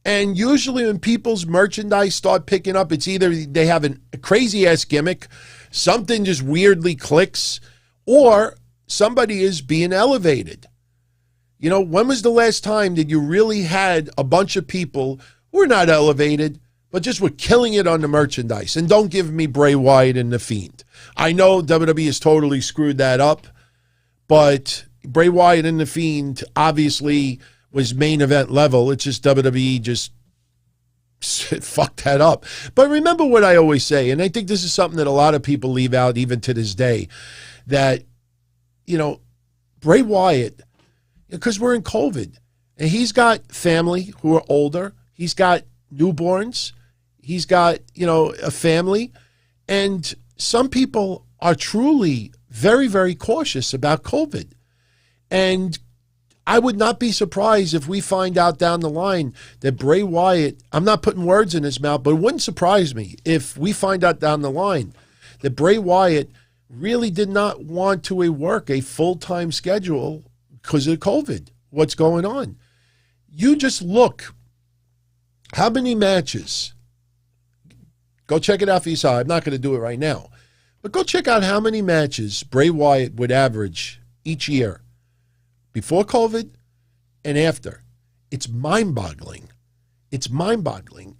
And usually when people's merchandise start picking up, it's either they have a crazy-ass gimmick, something just weirdly clicks, or somebody is being elevated. When was the last time that you really had a bunch of people who were not elevated, but just were killing it on the merchandise? And don't give me Bray Wyatt and The Fiend. I know WWE has totally screwed that up, but Bray Wyatt and The Fiend obviously was main event level. It's just WWE just fucked that up. But remember what I always say, and I think this is something that a lot of people leave out even to this day, that, Bray Wyatt, because we're in COVID, and he's got family who are older, he's got newborns, he's got, a family, and some people are truly very, very cautious about COVID. And I would not be surprised if we find out down the line that Bray Wyatt, I'm not putting words in his mouth, but it wouldn't surprise me if we find out down the line that Bray Wyatt really did not want to work a full-time schedule because of COVID. What's going on? You just look, how many matches? Go check it out for yourself. I'm not going to do it right now. But go check out how many matches Bray Wyatt would average each year. Before COVID and after. It's mind-boggling. It's mind-boggling.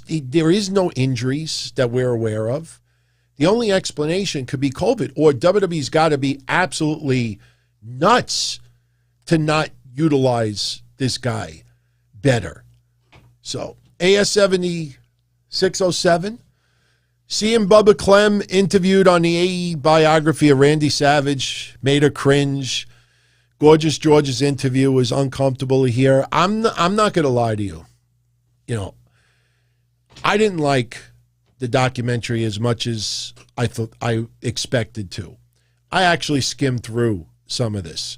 There is no injuries that we're aware of. The only explanation could be COVID, or WWE's got to be absolutely nuts to not utilize this guy better. So, AS7607, seeing Bubba Clem interviewed on the AE biography of Randy Savage made her cringe. Gorgeous George's interview was uncomfortable to hear. I'm not going to lie to you. I didn't like the documentary as much as I thought I expected to. I actually skimmed through some of this.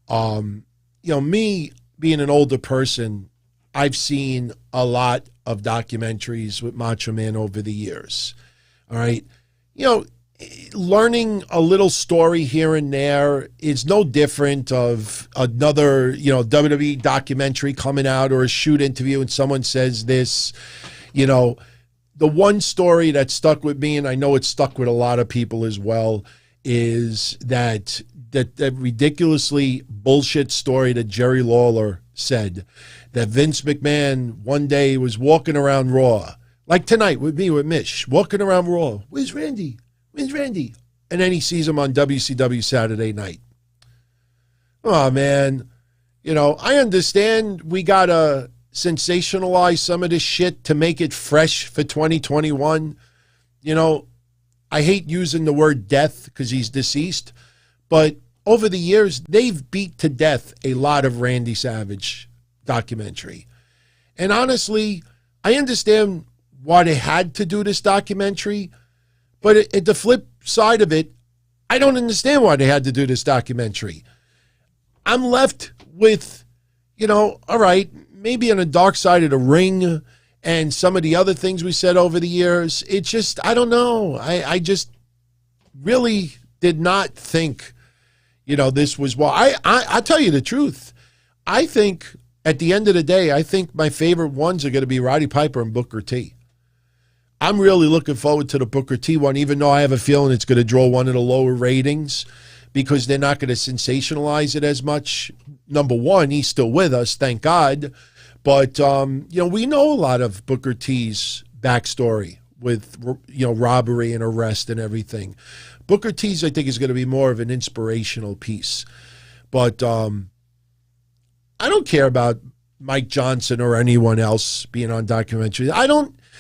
Me being an older person, I've seen a lot of documentaries with Macho Man over the years. All right. Learning a little story here and there is no different of another, WWE documentary coming out or a shoot interview and someone says this. The one story that stuck with me, and I know it's stuck with a lot of people as well, is that ridiculously bullshit story that Jerry Lawler said, that Vince McMahon one day was walking around Raw, like tonight with me, with Mish, walking around Raw. Where's Randy? Where's Randy? And then he sees him on WCW Saturday night. Oh, man. I understand we got to sensationalize some of this shit to make it fresh for 2021. I hate using the word death because he's deceased, But over the years, they've beat to death a lot of Randy Savage documentary. And honestly, I understand why they had to do this documentary, but at the flip side of it, I don't understand why they had to do this documentary. I'm left with, all right, maybe on the dark side of the ring and some of the other things we said over the years. It's just, I don't know. I just really did not think, this was why. I'll tell you the truth. I think at the end of the day, I think my favorite ones are going to be Roddy Piper and Booker T. I'm really looking forward to the Booker T one, even though I have a feeling it's going to draw one of the lower ratings because they're not going to sensationalize it as much. Number one, he's still with us, thank God. But, we know a lot of Booker T's backstory with, robbery and arrest and everything. Booker T's, I think, is going to be more of an inspirational piece. But I don't care about Mike Johnson or anyone else being on documentary.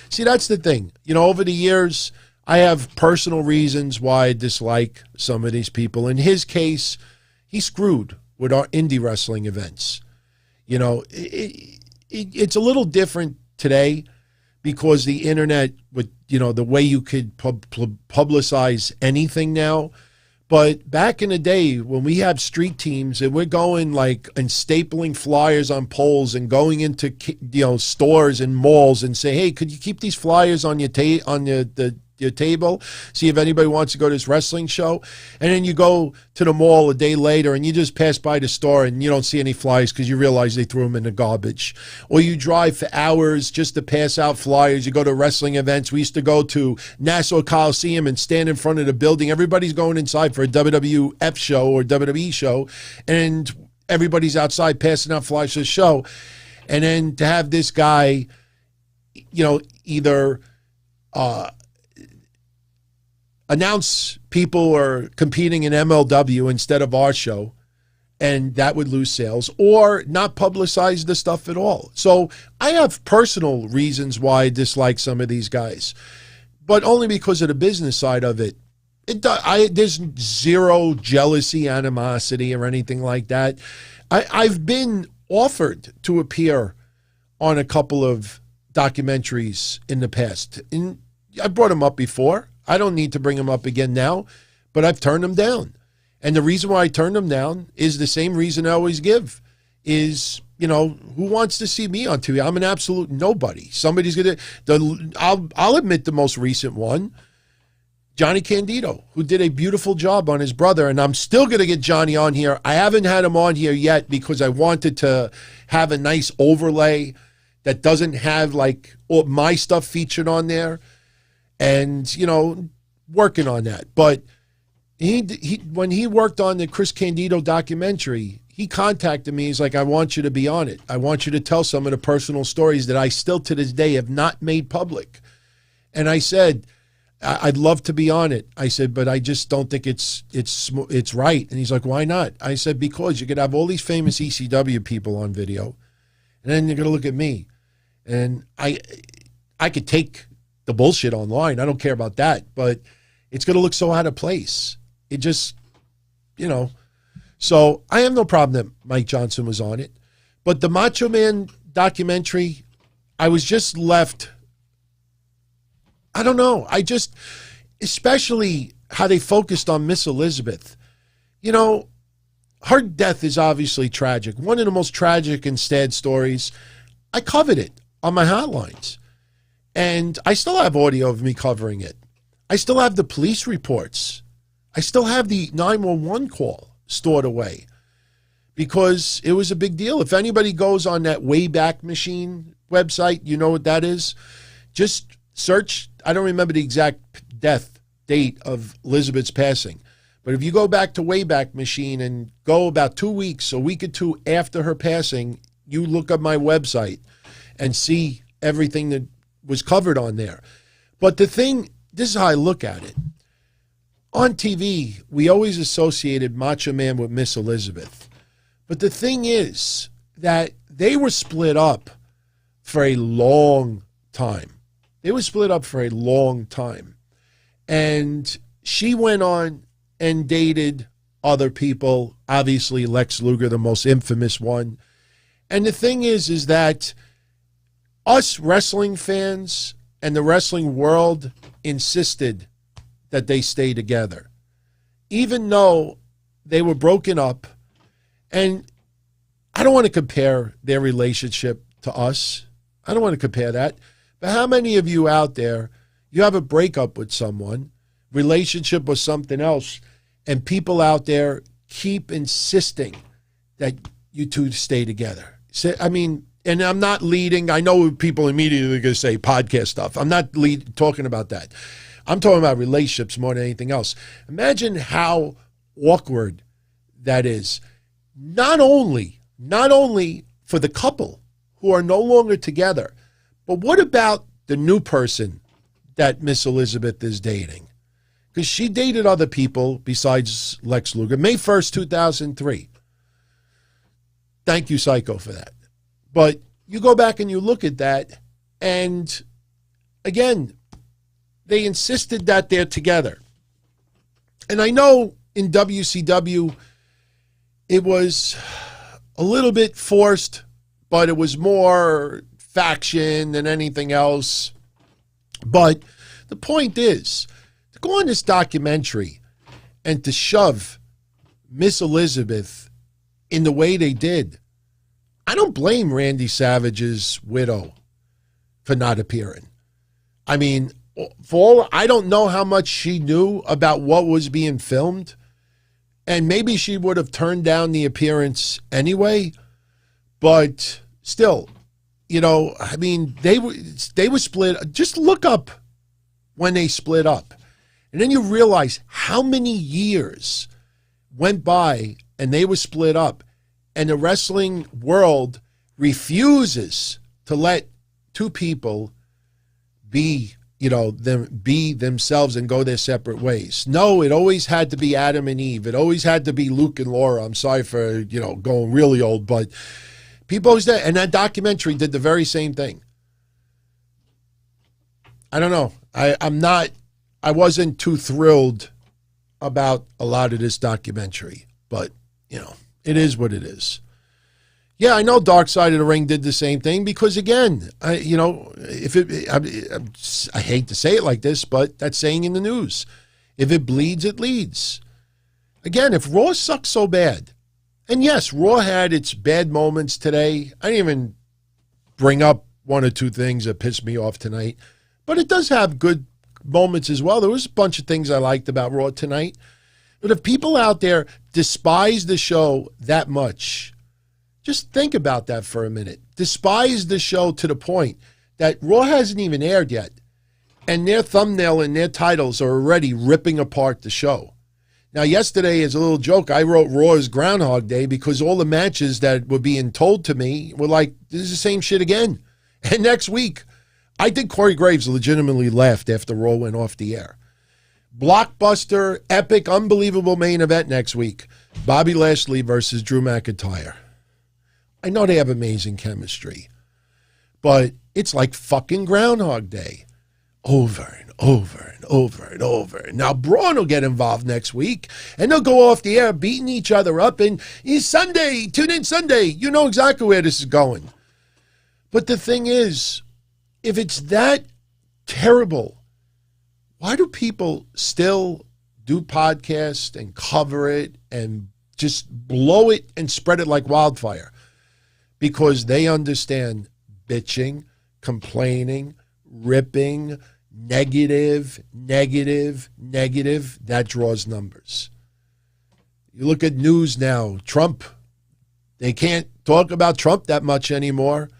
See, that's the thing. Over the years, I have personal reasons why I dislike some of these people. In his case, he screwed with our indie wrestling events. It's a little different today because the internet, with the way you could publicize anything now. But back in the day when we had street teams and we're going and stapling flyers on poles and going into stores and malls and say, hey, could you keep these flyers on your your table, see if anybody wants to go to this wrestling show, and then you go to the mall a day later and you just pass by the store and you don't see any flyers because you realize they threw them in the garbage. Or you drive for hours just to pass out flyers. You go to wrestling events. We used to go to Nassau Coliseum and stand in front of the building. Everybody's going inside for a WWF show or WWE show, and everybody's outside passing out flyers for the show. And then to have this guy, either announce people are competing in MLW instead of our show, and that would lose sales, or not publicize the stuff at all. So I have personal reasons why I dislike some of these guys, but only because of the business side of it. There's zero jealousy, animosity, or anything like that. I've been offered to appear on a couple of documentaries in the past, and I brought them up before. I don't need to bring them up again now, but I've turned them down. And the reason why I turned them down is the same reason I always give, is, who wants to see me on TV? I'm an absolute nobody. Somebody's going to, I'll admit the most recent one, Johnny Candido, who did a beautiful job on his brother, and I'm still going to get Johnny on here. I haven't had him on here yet because I wanted to have a nice overlay that doesn't have all my stuff featured on there. And, working on that. But he when he worked on the Chris Candido documentary, he contacted me. He's like, I want you to be on it. I want you to tell some of the personal stories that I still to this day have not made public. And I said, I'd love to be on it. I said, but I just don't think it's right. And he's like, why not? I said, because you could have all these famous ECW people on video, and then you're going to look at me. And I could take the bullshit online. I don't care about that, but it's going to look so out of place. It just, So I have no problem that Mike Johnson was on it. But the Macho Man documentary, I was just left, I don't know. Especially how they focused on Miss Elizabeth. Her death is obviously tragic. One of the most tragic and sad stories. I covered it on my hotlines. And I still have audio of me covering it. I still have the police reports. I still have the 911 call stored away because it was a big deal. If anybody goes on that Wayback Machine website, you know what that is? Just search. I don't remember the exact death date of Elizabeth's passing. But if you go back to Wayback Machine and go about 2 weeks, a week or two after her passing, you look up my website and see everything that was covered on there. But this is how I look at it. On TV, we always associated Macho Man with Miss Elizabeth. But the thing is that they were split up for a long time. And she went on and dated other people, obviously Lex Luger, the most infamous one. And the thing is that us wrestling fans and the wrestling world insisted that they stay together, even though they were broken up. And I don't want to compare their relationship to us. I don't want to compare that. But how many of you out there, you have a breakup with someone, relationship with something else, and people out there keep insisting that you two stay together? So, I mean, and I'm not leading. I know people immediately going to say podcast stuff. I'm not talking about that. I'm talking about relationships more than anything else. Imagine how awkward that is. Not only for the couple who are no longer together, but what about the new person that Miss Elizabeth is dating? Because she dated other people besides Lex Luger. May 1st, 2003. Thank you, Psycho, for that. But you go back and you look at that, and again, they insisted that they're together. And I know in WCW, it was a little bit forced, but it was more faction than anything else. But the point is, to go on this documentary and to shove Miss Elizabeth in the way they did, I don't blame Randy Savage's widow for not appearing. I mean, I don't know how much she knew about what was being filmed, and maybe she would have turned down the appearance anyway, but still, you know, I mean, they were split. Just look up when they split up, and then you realize how many years went by and they were split up, and the wrestling world refuses to let two people be themselves and go their separate ways. No, it always had to be Adam and Eve. It always had to be Luke and Laura. I'm sorry for, going really old, but people always did. And that documentary did the very same thing. I don't know. I wasn't too thrilled about a lot of this documentary, but, it is what it is. Yeah, I know Dark Side of the Ring did the same thing because, again, I hate to say it like this, but that's saying in the news. If it bleeds, it leads. Again, if Raw sucks so bad, and yes, Raw had its bad moments today. I didn't even bring up one or two things that pissed me off tonight, but it does have good moments as well. There was a bunch of things I liked about Raw tonight. But if people out there despise the show that much, just think about that for a minute. Despise the show to the point that Raw hasn't even aired yet, and their thumbnail and their titles are already ripping apart the show. Now, yesterday, as a little joke, I wrote Raw as Groundhog Day because all the matches that were being told to me were like, this is the same shit again. And next week, I think Corey Graves legitimately laughed after Raw went off the air. Blockbuster, epic, unbelievable main event next week. Bobby Lashley versus Drew McIntyre. I know they have amazing chemistry, but it's like fucking Groundhog Day. Over and over and over and over. Now, Braun will get involved next week, and they'll go off the air beating each other up, and it's Sunday, tune in Sunday. You know exactly where this is going. But the thing is, if it's that terrible, why do people still do podcasts and cover it and just blow it and spread it like wildfire? Because they understand bitching, complaining, ripping, negative, that draws numbers. You look at news now, Trump, they can't talk about Trump that much anymore.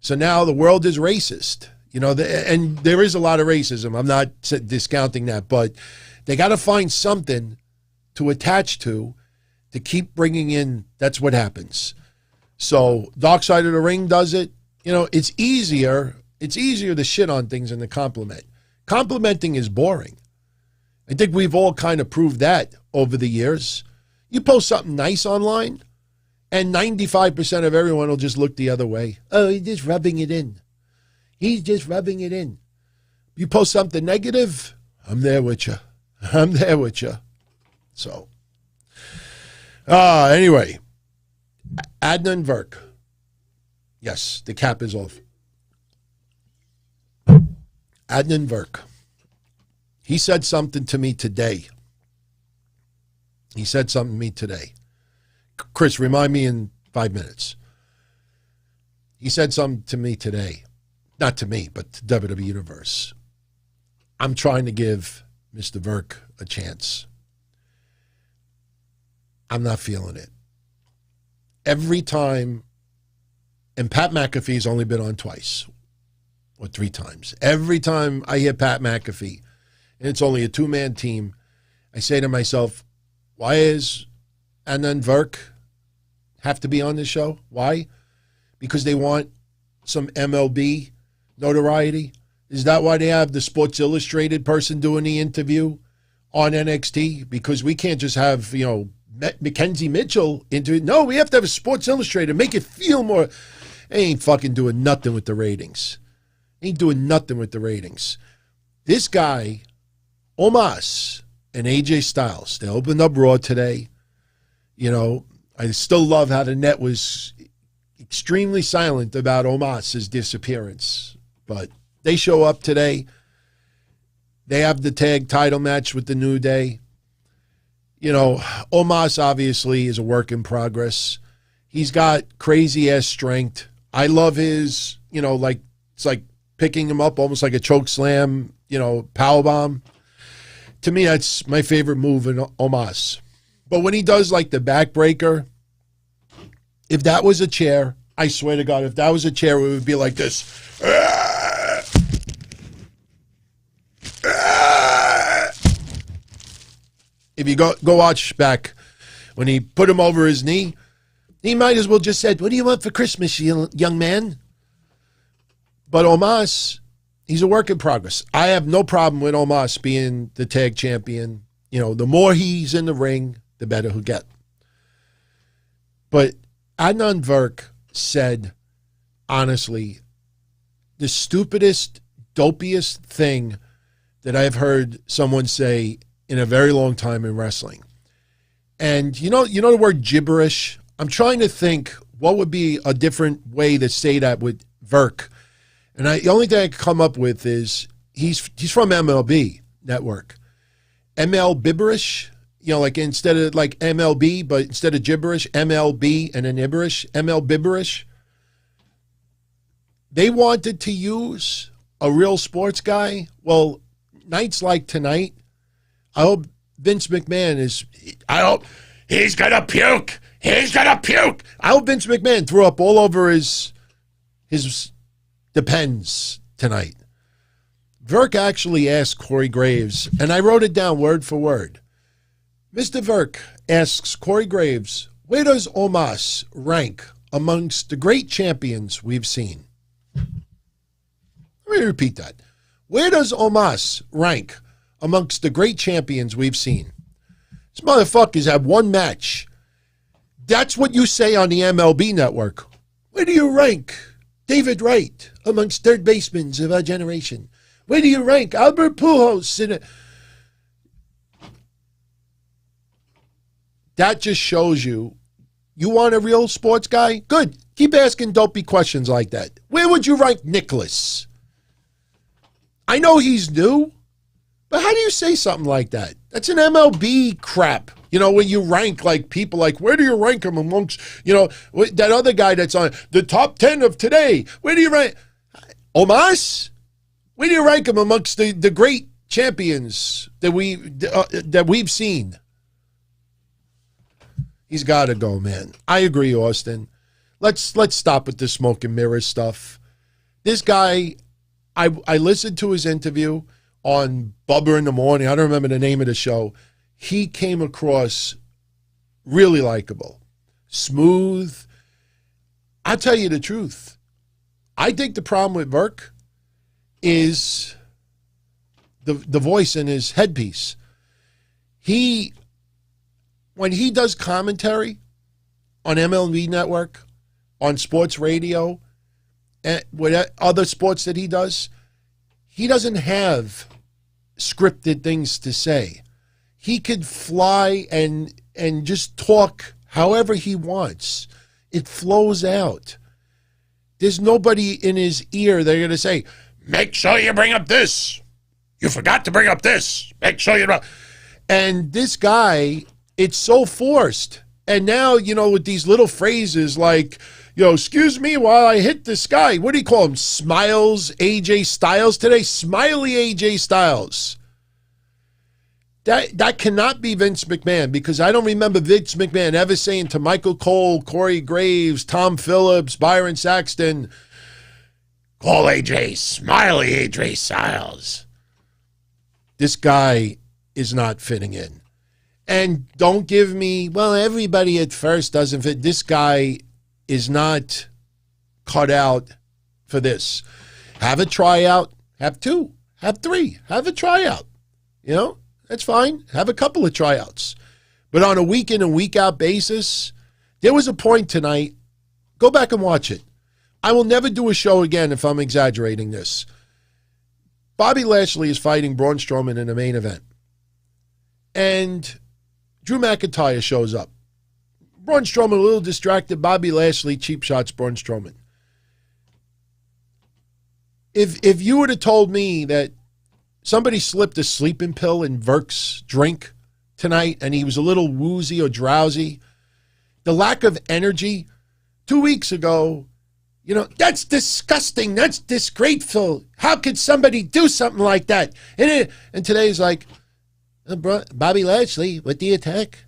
So now the world is racist. And there is a lot of racism. I'm not discounting that, but they got to find something to attach to keep bringing in. That's what happens. So Dark Side of the Ring does it. It's easier. It's easier to shit on things than to compliment. Complimenting is boring. I think we've all kind of proved that over the years. You post something nice online, and 95% of everyone will just look the other way. Oh, he's just rubbing it in. He's just rubbing it in. You post something negative, I'm there with you. I'm there with you. So, Anyway, Adnan Virk. Yes, the cap is off. Adnan Virk. He said something to me today. Chris, remind me in 5 minutes. He said something to me today. Not to me, but to WWE Universe. I'm trying to give Mr. Virk a chance. I'm not feeling it. Every time, and Pat McAfee's only been on twice or 3 times. Every time I hear Pat McAfee, and it's only a 2-man team, I say to myself, why is Adnan Virk have to be on this show? Why? Because they want some MLB notoriety? Is that why they have the Sports Illustrated person doing the interview on NXT? Because we can't just have, Mackenzie Mitchell into it. No, we have to have a Sports Illustrated, make it feel more. They ain't fucking doing nothing with the ratings. This guy, Omos, and AJ Styles, they opened up Raw today. I still love how the net was extremely silent about Omos' disappearance. But they show up today. They have the tag title match with the New Day. Omos obviously is a work in progress. He's got crazy-ass strength. I love his, it's like picking him up almost like a choke slam, powerbomb. To me, that's my favorite move in Omos. But when he does like the backbreaker, if that was a chair, I swear to God, if that was a chair, it would be like this. If you go watch back when he put him over his knee, he might as well just said, "What do you want for Christmas, young man?" But Omos, he's a work in progress. I have no problem with Omos being the tag champion. The more he's in the ring, the better he'll get. But Adnan Virk said, honestly, the stupidest, dopiest thing that I've heard someone say in a very long time in wrestling. And you know the word gibberish? I'm trying to think what would be a different way to say that with Virk. And the only thing I can come up with is he's from MLB Network. ML Bibberish, like instead of like MLB, but instead of gibberish, MLB and then Ibberish, ML Bibberish. They wanted to use a real sports guy. Well, nights like tonight, I hope Vince McMahon I hope he's going to puke. He's going to puke. I hope Vince McMahon threw up all over his Depends tonight. Virk actually asked Corey Graves, and I wrote it down word for word. Mr. Virk asks Corey Graves, where does Omos rank amongst the great champions we've seen? Let me repeat that. Where does Omos rank amongst the great champions we've seen? These motherfuckers have one match. That's what you say on the MLB Network. Where do you rank David Wright amongst third basemen of our generation? Where do you rank Albert Pujols? That just shows you want a real sports guy? Good. Keep asking dopey questions like that. Where would you rank Nicholas? I know he's new, but how do you say something like that? That's an MLB crap. When you rank like people like, where do you rank them amongst, that other guy that's on the top 10 of today? Where do you rank? Omos? Where do you rank him amongst the great champions that we've seen? He's got to go, man. I agree, Austin. Let's stop with the smoke and mirrors stuff. This guy, I listened to his interview on Bubba in the Morning. I don't remember the name of the show. He came across really likable, smooth. I'll tell you the truth. I think the problem with Virk is the voice in his headpiece. When he does commentary on MLB Network, on sports radio, and with other sports that he doesn't have scripted things to say. He could fly and just talk however he wants. It flows out. There's nobody in his ear they're going to say, make sure you bring up this. You forgot to bring up this. Make sure you don't. And this guy, it's so forced. And now, with these little phrases like, excuse me while I hit this guy. What do you call him? Smiles AJ Styles today? Smiley AJ Styles. That cannot be Vince McMahon, because I don't remember Vince McMahon ever saying to Michael Cole, Corey Graves, Tom Phillips, Byron Saxton, call AJ Smiley AJ Styles. This guy is not fitting in. And don't give me, well, everybody at first doesn't fit. This guy is not cut out for this. Have a tryout, have 2, have 3, have a tryout. That's fine. Have a couple of tryouts. But on a week in and week out basis, there was a point tonight. Go back and watch it. I will never do a show again if I'm exaggerating this. Bobby Lashley is fighting Braun Strowman in the main event. And Drew McIntyre shows up. Braun Strowman a little distracted. Bobby Lashley cheap shots Braun Strowman. If you would have told me that somebody slipped a sleeping pill in Verk's drink tonight and he was a little woozy or drowsy, the lack of energy 2 weeks ago, that's disgusting. That's disgraceful. How could somebody do something like that? And today's like, Bobby Lashley with the attack.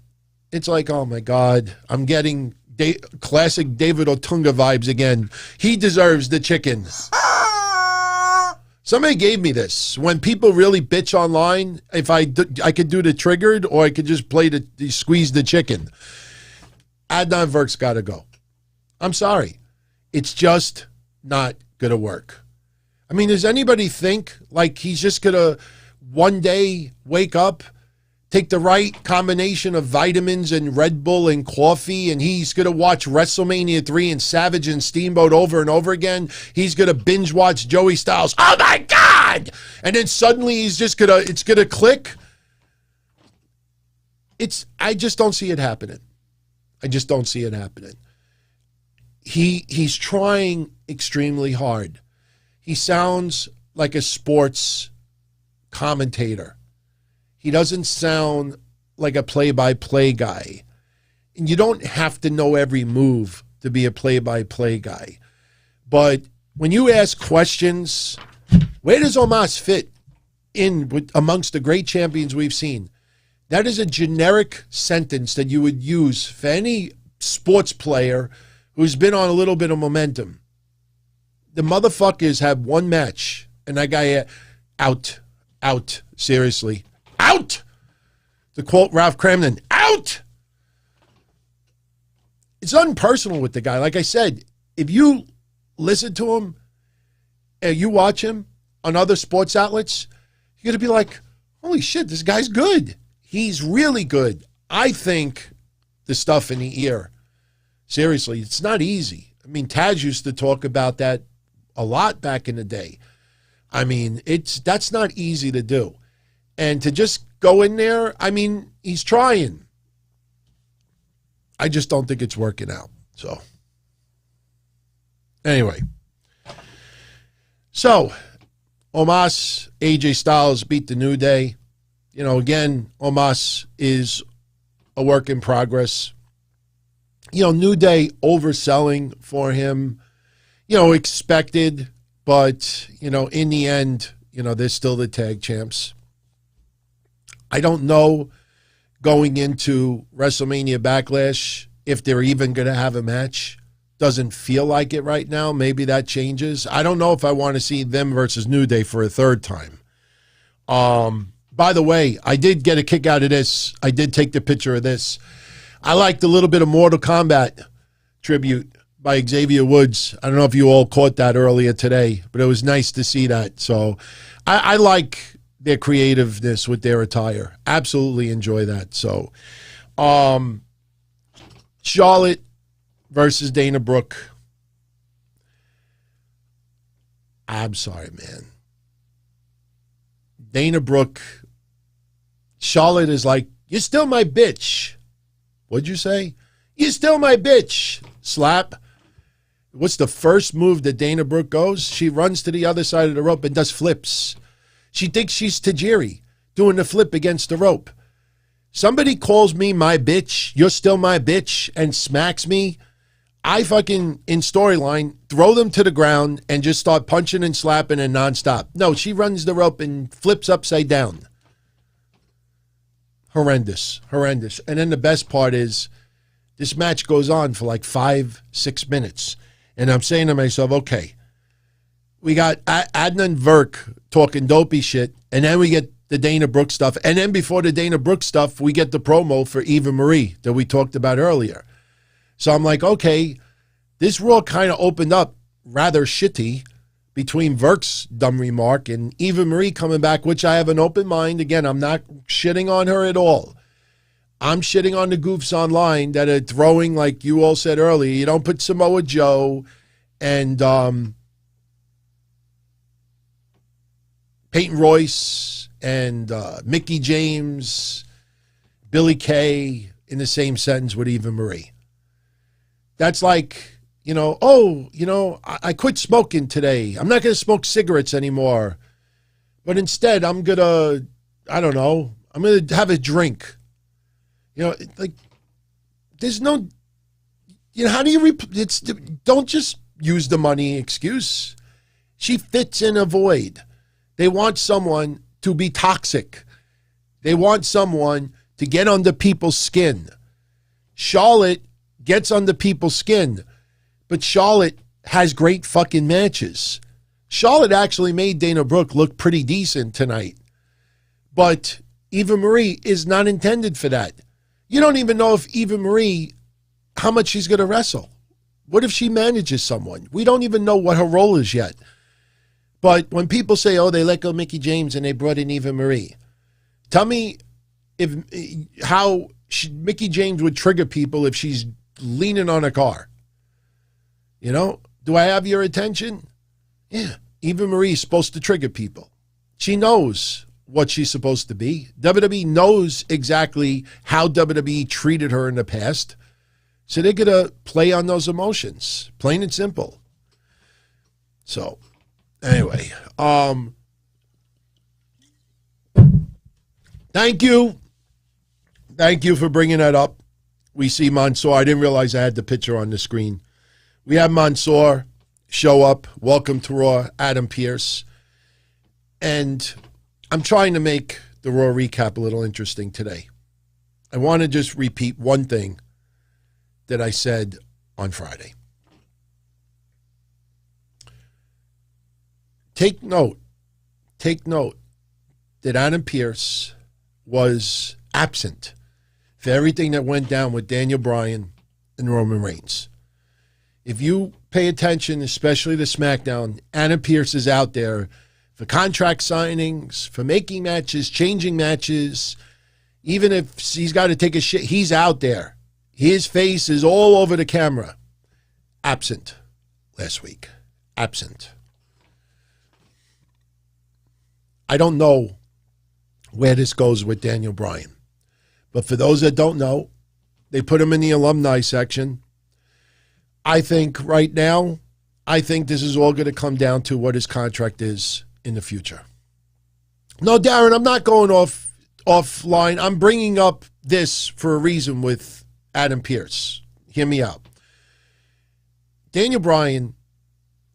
It's like, oh my God, I'm getting classic David Otunga vibes again. He deserves the chicken. Somebody gave me this. When people really bitch online, if I could do the triggered, or I could just play the squeeze the chicken. Adnan Verk's got to go. I'm sorry. It's just not going to work. I mean, does anybody think like he's just going to one day wake up, take the right combination of vitamins and Red Bull and coffee, and he's going to watch WrestleMania 3 and Savage and Steamboat over and over again? He's going to binge watch Joey Styles. Oh my God! And then suddenly it's going to click. I just don't see it happening. I just don't see it happening. He's trying extremely hard. He sounds like a sports commentator. He doesn't sound like a play-by-play guy. And you don't have to know every move to be a play-by-play guy. But when you ask questions, where does Omos fit in amongst the great champions we've seen? That is a generic sentence that you would use for any sports player who's been on a little bit of momentum. The motherfuckers have one match, and that guy out, seriously. Out! To quote Ralph Cramden, out! It's unpersonal with the guy. Like I said, if you listen to him and you watch him on other sports outlets, you're going to be like, holy shit, this guy's good. He's really good. I think the stuff in the ear, seriously, it's not easy. I mean, Taz used to talk about that a lot back in the day. I mean, that's not easy to do. And to just go in there, I mean, he's trying. I just don't think it's working out. So, anyway. So, Omos, AJ Styles beat the New Day. Again, Omos is a work in progress. New Day overselling for him, expected, but, in the end, they're still the tag champs. I don't know going into WrestleMania Backlash if they're even going to have a match. Doesn't feel like it right now. Maybe that changes. I don't know if I want to see them versus New Day for a third time. By the way, I did get a kick out of this. I did take the picture of this. I liked a little bit of Mortal Kombat tribute by Xavier Woods. I don't know if you all caught that earlier today, but it was nice to see that. So I like their creativeness with their attire. Absolutely enjoy that. So, Charlotte versus Dana Brooke. I'm sorry, man. Dana Brooke, Charlotte is like, you're still my bitch. What'd you say? You still my bitch. Slap. What's the first move that Dana Brooke goes? She runs to the other side of the rope and does flips. She thinks she's Tajiri doing the flip against the rope. Somebody calls me my bitch, you're still my bitch, and smacks me. I fucking, in storyline, throw them to the ground and just start punching and slapping and nonstop. No, she runs the rope and flips upside down. Horrendous. And then the best part is this match goes on for like 5-6 minutes. And I'm saying to myself, okay, we got Adnan Verk talking dopey shit, and then we get the Dana Brooke stuff. And then before the Dana Brooke stuff, we get the promo for Eva Marie that we talked about earlier. So I'm like, okay, this Raw kind of opened up rather shitty between Verk's dumb remark and Eva Marie coming back, which I have an open mind. Again, I'm not shitting on her at all. I'm shitting on the goofs online that are throwing, like you all said earlier, you don't put Samoa Joe and Peyton Royce and Mickie James, Billy Kay in the same sentence with Eva Marie. That's like, I quit smoking today. I'm not going to smoke cigarettes anymore. But instead, I'm going to, I'm going to have a drink. There's no, how do you, don't just use the money excuse. She fits in a void. They want someone to be toxic. They want someone to get under people's skin. Charlotte gets under people's skin, but Charlotte has great fucking matches. Charlotte actually made Dana Brooke look pretty decent tonight, but Eva Marie is not intended for that. You don't even know if Eva Marie, how much she's going to wrestle. What if she manages someone? We don't even know what her role is yet. But when people say, oh, they let go Mickie James and they brought in Eva Marie, tell me how Mickie James would trigger people if she's leaning on a car. Do I have your attention? Yeah. Eva Marie is supposed to trigger people. She knows what she's supposed to be. WWE knows exactly how WWE treated her in the past. So they're going to play on those emotions. Plain and simple. So, anyway. Thank you. Thank you for bringing that up. We see Mansoor. I didn't realize I had the picture on the screen. We have Mansoor show up. Welcome to Raw, Adam Pearce. And I'm trying to make the Raw recap a little interesting today. I want to just repeat one thing that I said on Friday. Take note that Adam Pearce was absent for everything that went down with Daniel Bryan and Roman Reigns. If you pay attention, especially to SmackDown, Adam Pearce is out there for contract signings, for making matches, changing matches. Even if he's got to take a shit, he's out there. His face is all over the camera. Absent last week. Absent. I don't know where this goes with Daniel Bryan. But for those that don't know, they put him in the alumni section. I think right now, this is all going to come down to what his contract is in the future. No, Darren, I'm not going offline. I'm bringing up this for a reason with Adam Pearce. Hear me out. Daniel Bryan,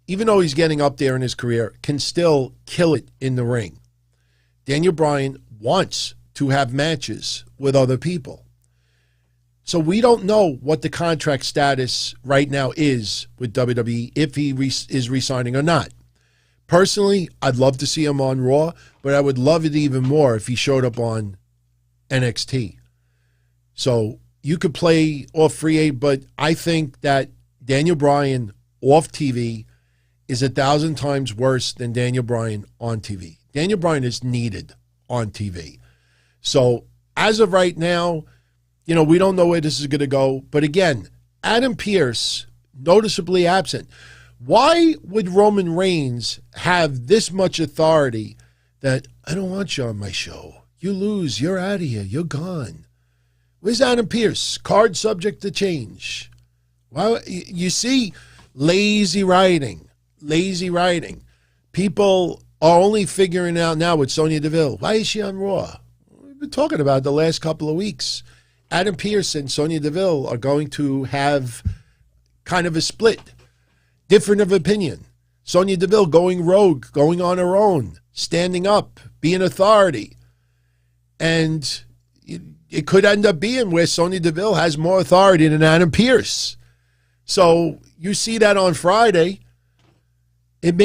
even though he's getting up there in his career, can still kill it in the ring. Daniel Bryan wants to have matches with other people. So we don't know what the contract status right now is with WWE, if he is re-signing or not. Personally, I'd love to see him on Raw, but I would love it even more if he showed up on NXT. So you could play off free agent, but I think that Daniel Bryan off TV is 1,000 times worse than Daniel Bryan on TV. Daniel Bryan is needed on TV. So as of right now, we don't know where this is going to go. But again, Adam Pearce, noticeably absent. Why would Roman Reigns have this much authority that I don't want you on my show? You lose. You're out of here. You're gone. Where's Adam Pearce? Card subject to change. Well, you see, lazy writing. Lazy writing. People are only figuring out now with Sonya Deville. Why is she on Raw? We've been talking about it the last couple of weeks. Adam Pearce and Sonya Deville are going to have kind of a split. Different of opinion. Sonya Deville going rogue, going on her own, standing up, being authority. And it could end up being where Sonya Deville has more authority than Adam Pearce. So you see that on Friday. It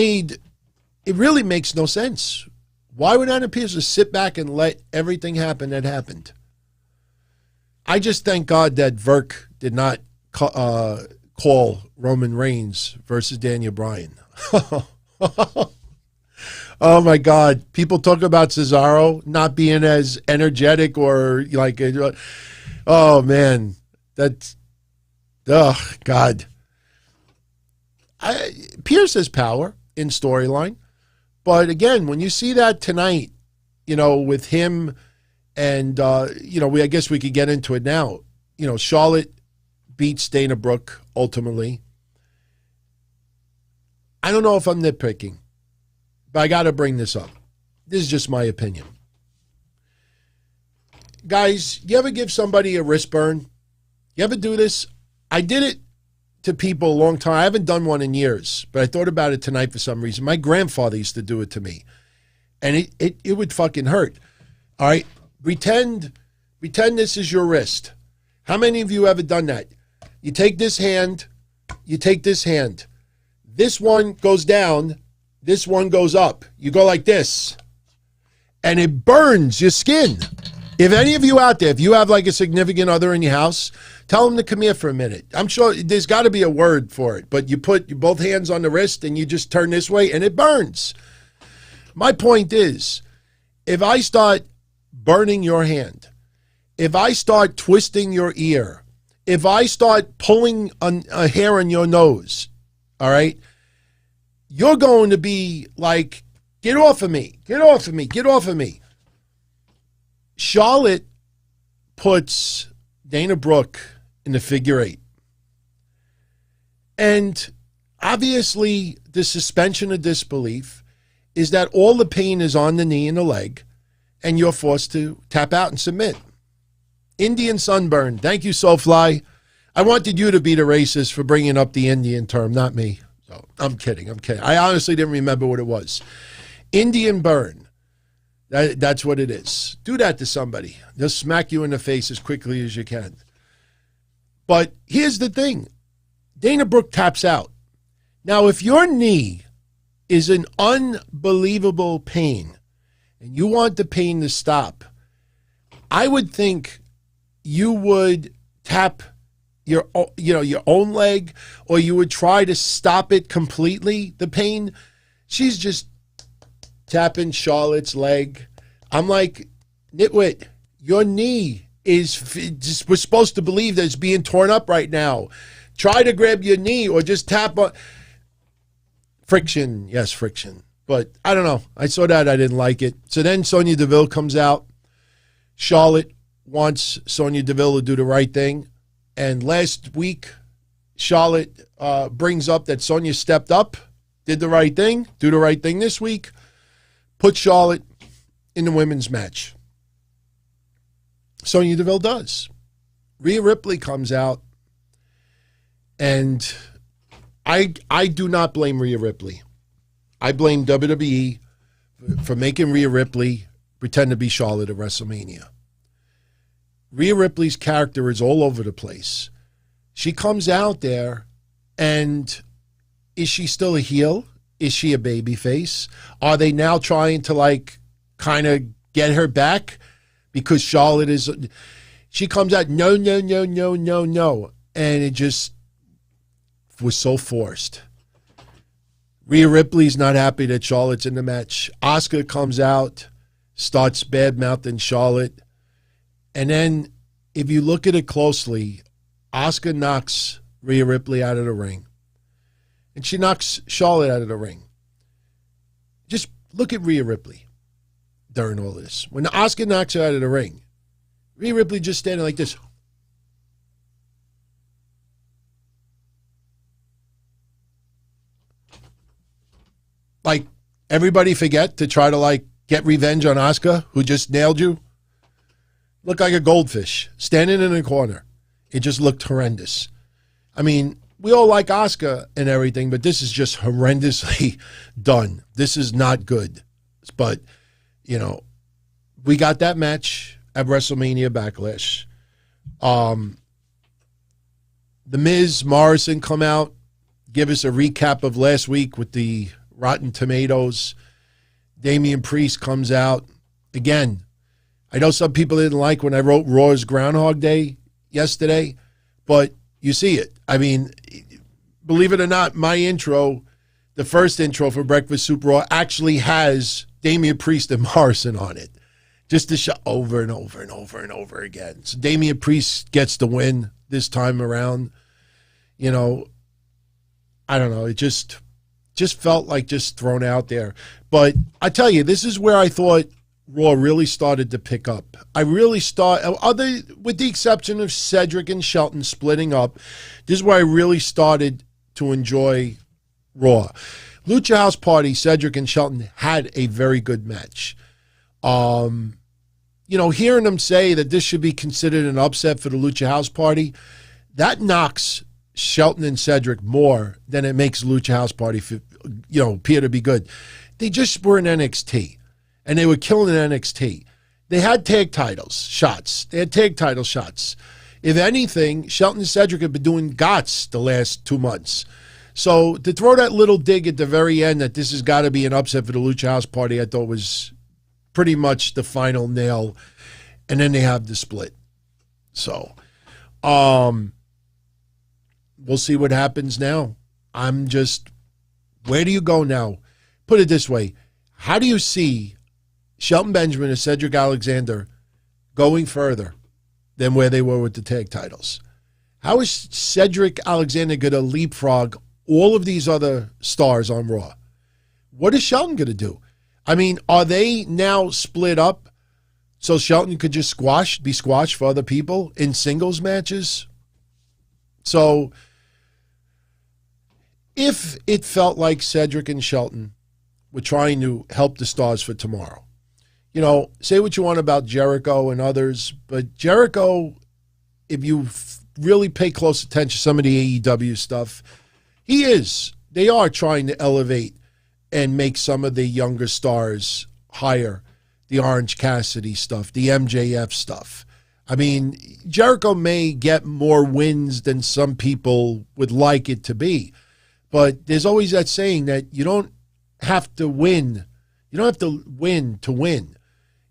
really makes no sense. Why would Adam Pearce just sit back and let everything happen that happened? I just thank God that Verk did not call Roman Reigns versus Daniel Bryan. Oh my God. People talk about Cesaro not being as energetic or like, oh man, that's, oh God. Pierce has power in storyline. But again, when you see that tonight, with him and, I guess we could get into it now. Charlotte beats Dana Brooke ultimately. I don't know if I'm nitpicking, but I got to bring this up. This is just my opinion. Guys, you ever give somebody a wrist burn? You ever do this? I did it to people a long time. I haven't done one in years, but I thought about it tonight for some reason. My grandfather used to do it to me, and it would fucking hurt. All right? Pretend this is your wrist. How many of you ever done that? You take this hand, This one goes down, this one goes up. You go like this, and it burns your skin. If any of you out there, if you have like a significant other in your house, tell them to come here for a minute. I'm sure there's got to be a word for it, but you put both hands on the wrist and you just turn this way and it burns. My point is, if I start burning your hand, if I start twisting your ear, if I start pulling a hair on your nose, all right, you're going to be like, get off of me, get off of me, get off of me. Charlotte puts Dana Brooke in the figure eight. And obviously the suspension of disbelief is that all the pain is on the knee and the leg, and you're forced to tap out and submit. Indian sunburn. Thank you, Soulfly. I wanted you to be the racist for bringing up the Indian term, not me. So I'm kidding. I honestly didn't remember what it was. Indian burn. That's what it is. Do that to somebody. They'll smack you in the face as quickly as you can. But here's the thing. Dana Brooke taps out. Now, if your knee is in unbelievable pain and you want the pain to stop, I would think you would tap your own leg, or you would try to stop it completely, the pain. She's just tapping Charlotte's leg. I'm like, nitwit, your knee is, we're supposed to believe that it's being torn up right now. Try to grab your knee or just tap on. Friction, yes, friction. But I don't know. I saw that. I didn't like it. So then Sonya Deville comes out. Charlotte wants Sonya Deville to do the right thing. And last week, Charlotte brings up that Sonya stepped up, did the right thing, do the right thing this week, put Charlotte in the women's match. Sonya Deville does. Rhea Ripley comes out, and I do not blame Rhea Ripley. I blame WWE for making Rhea Ripley pretend to be Charlotte at WrestleMania. Rhea Ripley's character is all over the place. She comes out there, and is she still a heel? Is she a babyface? Are they now trying to kind of get her back because Charlotte is? She comes out, no, and it just was so forced. Rhea Ripley's not happy that Charlotte's in the match. Asuka comes out, starts bad-mouthing Charlotte. And then, if you look at it closely, Asuka knocks Rhea Ripley out of the ring. And she knocks Charlotte out of the ring. Just look at Rhea Ripley during all this. When Asuka knocks her out of the ring, Rhea Ripley just standing like this. like everybody forget to try to like get revenge on Asuka, who just nailed you? Looked like a goldfish standing in a corner. It just looked horrendous. I mean, we all like Asuka and everything, but this is just horrendously done. This is not good. But, you know, we got that match at WrestleMania Backlash. The Miz, Morrison come out, give us a recap of last week with the Rotten Tomatoes. Damian Priest comes out. Again, I know some people didn't like when I wrote Raw's Groundhog Day yesterday, but you see it. I mean, believe it or not, my intro, the first intro for Breakfast Soup Raw, actually has Damian Priest and Morrison on it, just to show over and over and over and over again. So Damian Priest gets the win this time around. You know, I don't know. It just felt like just thrown out there. But I tell you, this is where I thought Raw really started to pick up. I really with the exception of Cedric and Shelton splitting up, this is where I really started to enjoy Raw. Lucha House Party, Cedric and Shelton had a very good match. You know, hearing them say that this should be considered an upset for the Lucha House Party, that knocks Shelton and Cedric more than it makes Lucha House Party, appear to be good. They just were in NXT, and they were killing NXT. They had tag titles shots. If anything, Shelton and Cedric have been doing GOTS the last 2 months. So to throw that little dig at the very end that this has got to be an upset for the Lucha House Party, I thought was pretty much the final nail. And then they have the split. So, we'll see what happens now. Where do you go now? Put it this way. How do you see Shelton Benjamin and Cedric Alexander going further than where they were with the tag titles? How is Cedric Alexander going to leapfrog all of these other stars on Raw? What is Shelton going to do? I mean, are they now split up so Shelton could just be squashed for other people in singles matches? So if it felt like Cedric and Shelton were trying to help the stars for tomorrow, you know, say what you want about Jericho and others, but Jericho, if you really pay close attention to some of the AEW stuff, they are trying to elevate and make some of the younger stars higher. The Orange Cassidy stuff, the MJF stuff. I mean, Jericho may get more wins than some people would like it to be, but there's always that saying that you don't have to win. You don't have to win to win.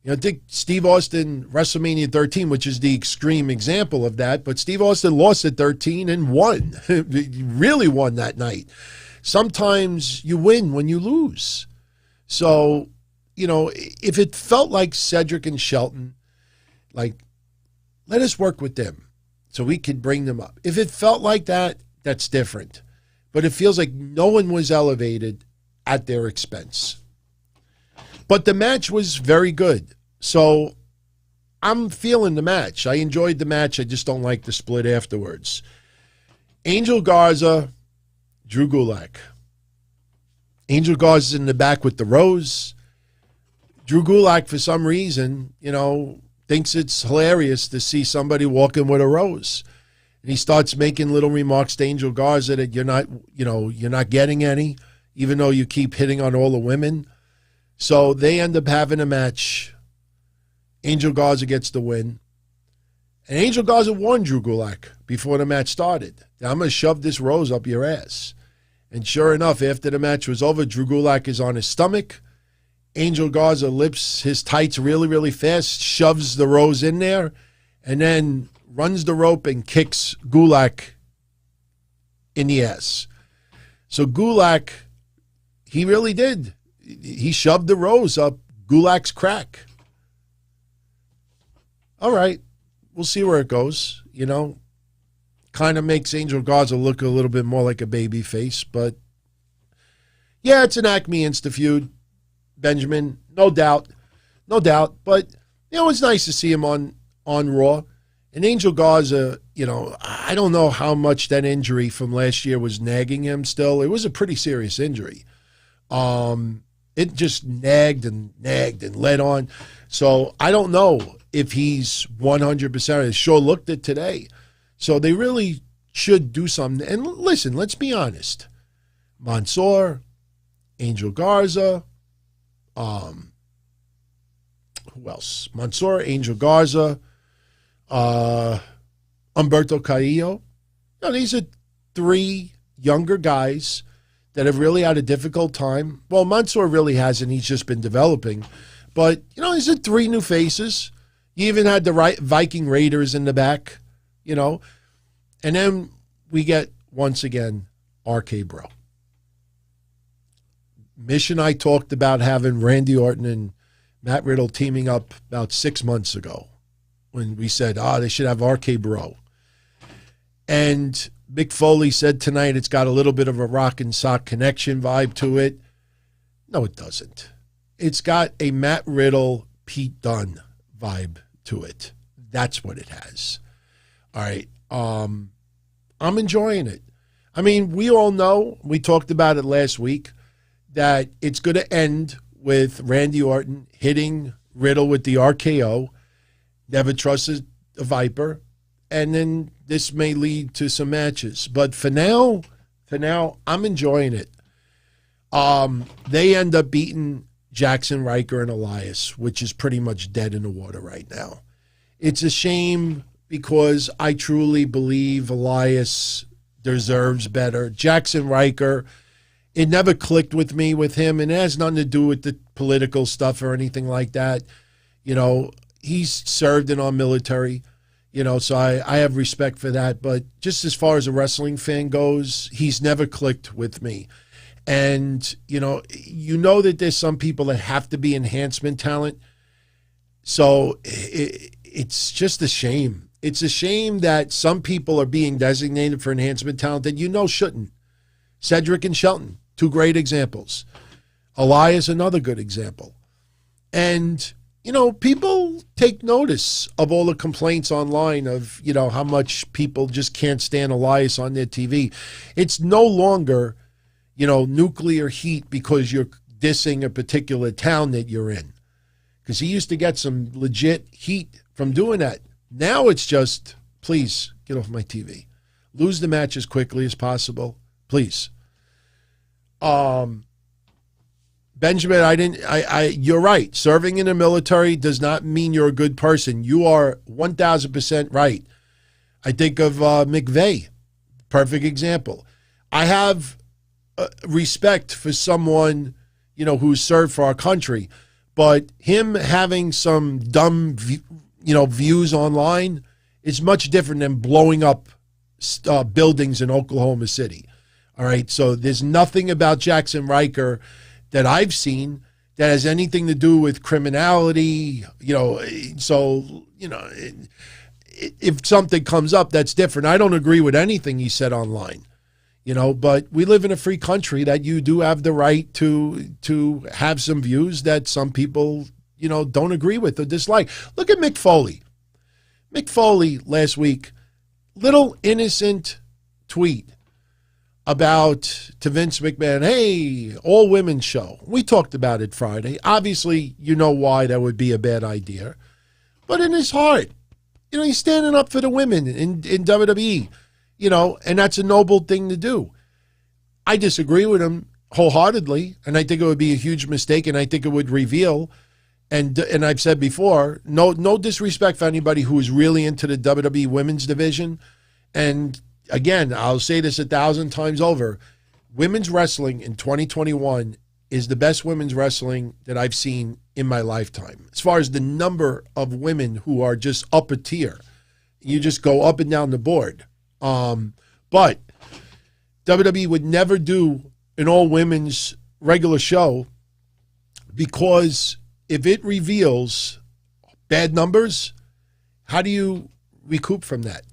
You know, I think Steve Austin, WrestleMania 13, which is the extreme example of that, but Steve Austin lost at 13 and won. He really won that night. Sometimes you win when you lose. So, you know, if it felt like Cedric and Shelton, like, let us work with them so we can bring them up. If it felt like that, that's different. But it feels like no one was elevated at their expense. But the match was very good. So I'm feeling the match. I enjoyed the match. I just don't like the split afterwards. Angel Garza, Drew Gulak. Angel Garza's in the back with the rose. Drew Gulak, for some reason, you know, thinks it's hilarious to see somebody walking with a rose. And he starts making little remarks to Angel Garza that you're not getting any, even though you keep hitting on all the women. So they end up having a match. Angel Garza gets the win. And Angel Garza warned Drew Gulak before the match started. I'm going to shove this rose up your ass. And sure enough, after the match was over, Drew Gulak is on his stomach. Angel Garza lifts his tights really, really fast, shoves the rose in there, and then runs the rope and kicks Gulak in the ass. So Gulak, he really did. He shoved the rose up Gulak's crack. All right, we'll see where it goes. You know, kind of makes Angel Garza look a little bit more like a baby face, but yeah, it's an Acme Insta feud. Benjamin, no doubt. But, you know, it's nice to see him on Raw. And Angel Garza, you know, I don't know how much that injury from last year was nagging him still. It was a pretty serious injury. It just nagged and led on. So I don't know if he's 100%. It sure looked it today. So they really should do something. And listen, let's be honest. Mansoor, Angel Garza, who else? Mansoor, Angel Garza, Humberto Carrillo. These are three younger guys that have really had a difficult time. Well, Mansoor really hasn't. He's just been developing. But, these are three new faces. You even had the Viking Raiders in the back, And then we get, once again, RK Bro. Mish and I talked about having Randy Orton and Matt Riddle teaming up about 6 months ago when we said, they should have RK Bro. And Mick Foley said tonight it's got a little bit of a rock and sock connection vibe to it. No, it doesn't. It's got a Matt Riddle, Pete Dunne vibe to it. That's what it has. All right. I'm enjoying it. I mean, we all know, we talked about it last week, that it's going to end with Randy Orton hitting Riddle with the RKO, never trusted a Viper, and then this may lead to some matches. But for now, I'm enjoying it. They end up beating Jaxson, Ryker, and Elias, which is pretty much dead in the water right now. It's a shame because I truly believe Elias deserves better. Jaxson, Ryker, it never clicked with me with him, and it has nothing to do with the political stuff or anything like that. He's served in our military, so I have respect for that. But just as far as a wrestling fan goes, he's never clicked with me. And, you know that there's some people that have to be enhancement talent. So it's just a shame. It's a shame that some people are being designated for enhancement talent that shouldn't. Cedric and Shelton, two great examples. Elias, another good example. And, people take notice of all the complaints online of, how much people just can't stand Elias on their TV. It's no longer, nuclear heat because you're dissing a particular town that you're in. Because he used to get some legit heat from doing that. Now it's just, please, get off my TV. Lose the match as quickly as possible. Please. Benjamin, you're right. Serving in the military does not mean you're a good person. You are 1,000% right. I think of McVeigh, perfect example. I have respect for someone, who's served for our country, but him having some dumb, views online is much different than blowing up buildings in Oklahoma City. All right, so there's nothing about Jaxson, Ryker that I've seen that has anything to do with criminality, so, if something comes up, that's different. I don't agree with anything he said online, but we live in a free country that you do have the right to have some views that some people, don't agree with or dislike. Look at Mick Foley. Mick Foley last week, little innocent tweet about to Vince McMahon, hey, all women's show. We talked about it Friday. Obviously, you know why that would be a bad idea. But in his heart, he's standing up for the women in WWE, and that's a noble thing to do. I disagree with him wholeheartedly, and I think it would be a huge mistake, and I think it would reveal, and I've said before, no disrespect for anybody who is really into the WWE women's division, and again, I'll say this 1,000 times over. Women's wrestling in 2021 is the best women's wrestling that I've seen in my lifetime. As far as the number of women who are just up a tier, you just go up and down the board. But WWE would never do an all-women's regular show because if it reveals bad numbers, how do you recoup from that?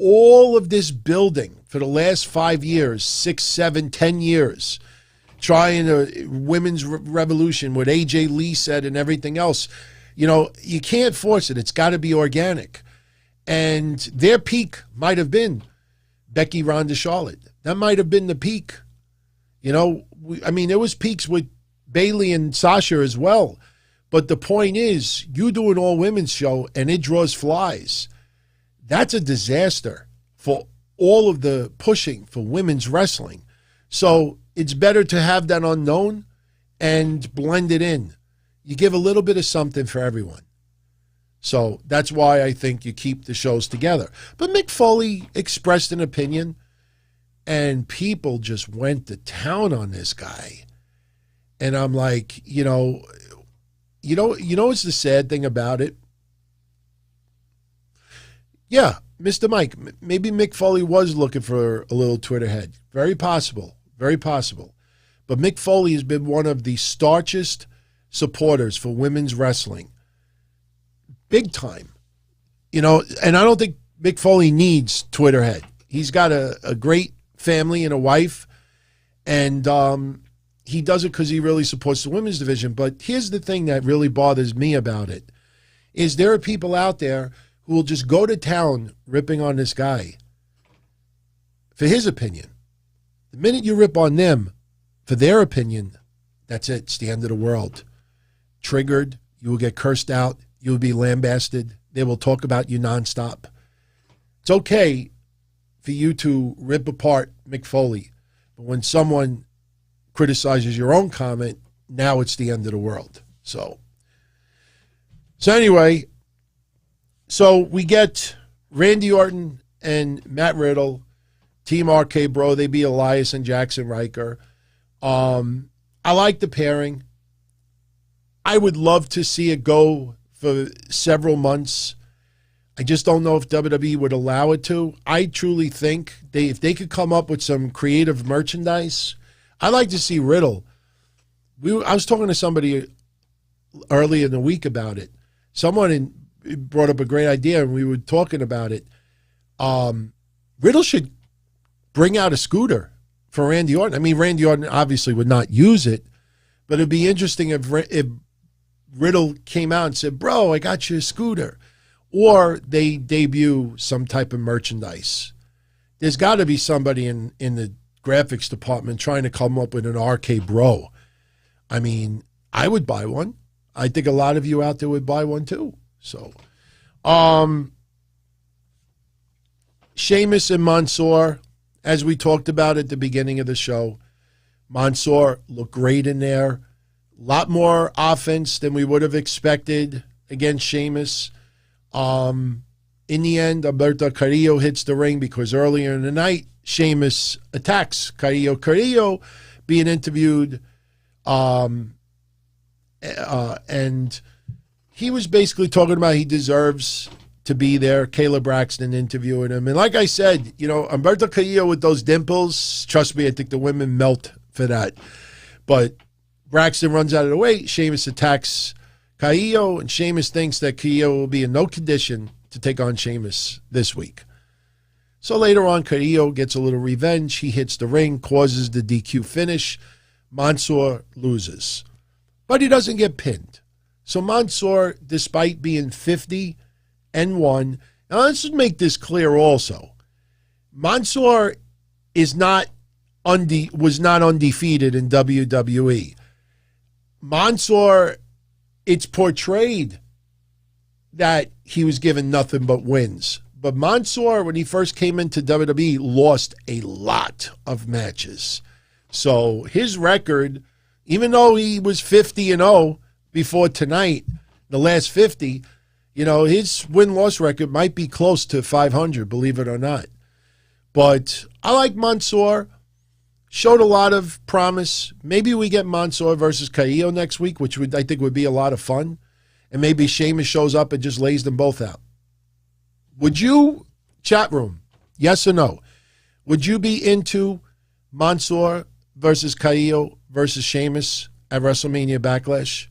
All of this building for the last 5 years, 6, 7, 10 years, trying a women's revolution, what AJ Lee said and everything else, you can't force it. It's got to be organic. And their peak might have been Becky, Ronda, Charlotte. That might have been the peak. I mean, there was peaks with Bayley and Sasha as well. But the point is, you do an all-women's show and it draws flies. That's a disaster for all of the pushing for women's wrestling. So it's better to have that unknown and blend it in. You give a little bit of something for everyone. So that's why I think you keep the shows together. But Mick Foley expressed an opinion, and people just went to town on this guy. And I'm like, you know what's the sad thing about it? Yeah, Mr. Mike, maybe Mick Foley was looking for a little Twitter head. Very possible. Very possible. But Mick Foley has been one of the staunchest supporters for women's wrestling. Big time. And I don't think Mick Foley needs Twitter head. He's got a great family and a wife, and he does it because he really supports the women's division. But here's the thing that really bothers me about it, is there are people out there who will just go to town ripping on this guy for his opinion. The minute you rip on them for their opinion, that's it. It's the end of the world. Triggered, you will get cursed out, you will be lambasted, they will talk about you nonstop. It's okay for you to rip apart Mick Foley, but when someone criticizes your own comment, now it's the end of the world. So anyway, we get Randy Orton and Matt Riddle, Team RK Bro. They beat Elias and Jaxson Ryker. I like the pairing. I would love to see it go for several months. I just don't know if WWE would allow it to. I truly think if they could come up with some creative merchandise, I'd like to see Riddle. I was talking to somebody early in the week about it. Someone brought up a great idea, and we were talking about it. Riddle should bring out a scooter for Randy Orton. I mean, Randy Orton obviously would not use it, but it'd be interesting if Riddle came out and said, "Bro, I got you a scooter." Or they debut some type of merchandise. There's got to be somebody in the graphics department trying to come up with an RK Bro. I mean, I would buy one. I think a lot of you out there would buy one too. So, Sheamus and Mansoor, as we talked about at the beginning of the show, Mansoor looked great in there. A lot more offense than we would have expected against Sheamus. In the end, Alberto Carrillo hits the ring because earlier in the night, Sheamus attacks Carrillo. Carrillo being interviewed, and he was basically talking about he deserves to be there. Kayla Braxton interviewing him. And like I said, Alberto Carrillo with those dimples, trust me, I think the women melt for that. But Braxton runs out of the way. Sheamus attacks Carrillo, and Sheamus thinks that Carrillo will be in no condition to take on Sheamus this week. So later on, Carrillo gets a little revenge. He hits the ring, causes the DQ finish. Mansoor loses. But he doesn't get pinned. So Mansoor, despite being 50-1, now let's just make this clear also. Mansoor was not undefeated in WWE. Mansoor, it's portrayed that he was given nothing but wins. But Mansoor, when he first came into WWE, lost a lot of matches. So his record, even though he was 50-0 before tonight, the last 50, his win-loss record might be close to 500, believe it or not. But I like Mansoor. Showed a lot of promise. Maybe we get Mansoor versus Carrillo next week, which I think would be a lot of fun. And maybe Sheamus shows up and just lays them both out. Would you, chat room, yes or no, would you be into Mansoor versus Carrillo versus Sheamus at WrestleMania Backlash?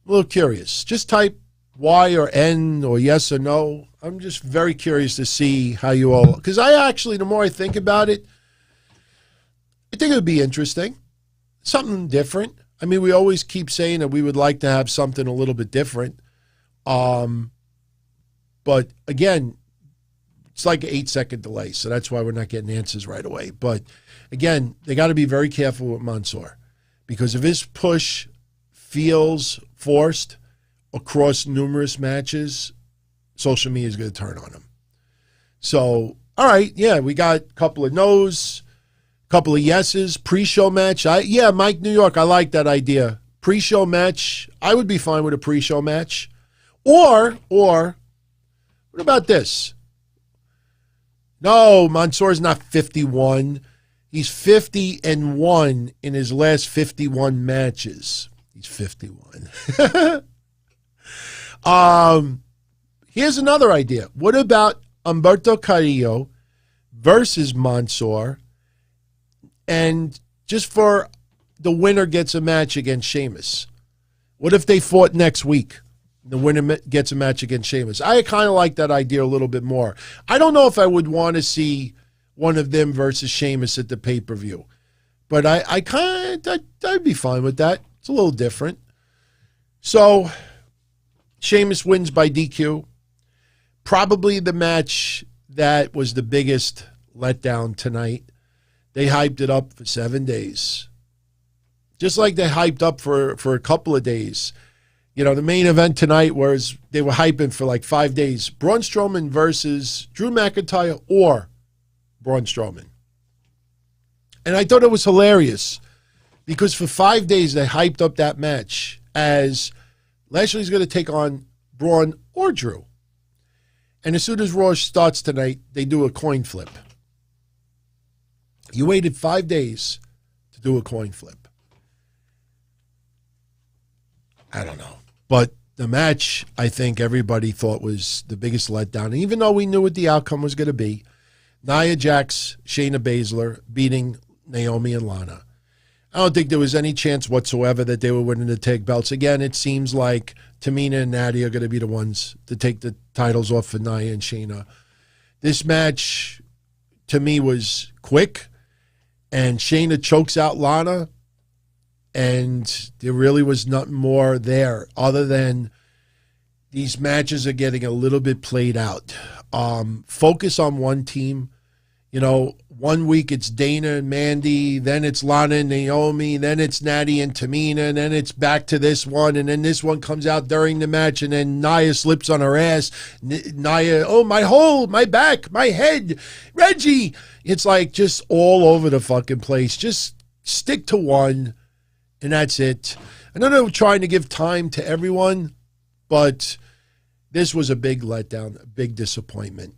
I'm a little curious. Just type Y or N or yes or no. I'm just very curious to see how you all, because the more I think about it, I think it would be interesting. Something different. I mean, we always keep saying that we would like to have something a little bit different. But again, It's like an 8-second delay, so that's why we're not getting answers right away. But again, they got to be very careful with Mansoor, because if his push feels forced across numerous matches, social media is going to turn on him. So, all right, yeah, we got a couple of no's, a couple of yeses. Pre-show match, Mike New York, I like that idea. Pre-show match, I would be fine with a pre-show match. Or, what about this? No, Mansoor's not 51. He's 50-1 in his last 51 matches. He's 51. Here's another idea. What about Humberto Carrillo versus Mansoor, and just for the winner gets a match against Sheamus? What if they fought next week? The winner gets a match against Sheamus. I kind of like that idea a little bit more. I don't know if I would want to see one of them versus Sheamus at the pay-per-view, but I'd be fine with that. It's a little different. So Sheamus wins by DQ. Probably the match that was the biggest letdown tonight. They hyped it up for 7 days. Just like they hyped up for a couple of days. You know, the main event tonight was they were hyping for like 5 days. Braun Strowman versus Drew McIntyre or Braun Strowman. And I thought it was hilarious because for 5 days they hyped up that match as Lashley's going to take on Braun or Drew. And as soon as Raw starts tonight, they do a coin flip. You waited 5 days to do a coin flip. I don't know. But the match, I think everybody thought was the biggest letdown. And even though we knew what the outcome was going to be, Nia Jax, Shayna Baszler beating Naomi and Lana. I don't think there was any chance whatsoever that they were winning the tag belts. Again, it seems like Tamina and Natty are going to be the ones to take the titles off for Nia and Shayna. This match, to me, was quick, and Shayna chokes out Lana, and there really was nothing more there other than these matches are getting a little bit played out. Focus on one team. You know, 1 week it's Dana and Mandy, then it's Lana and Naomi, then it's Natty and Tamina, and then it's back to this one, and then this one comes out during the match, and then Nia slips on her ass. Nia, oh, my hole, my back, my head, Reggie. It's like just all over the fucking place. Just stick to one, and that's it. I know they're trying to give time to everyone, but this was a big letdown, a big disappointment.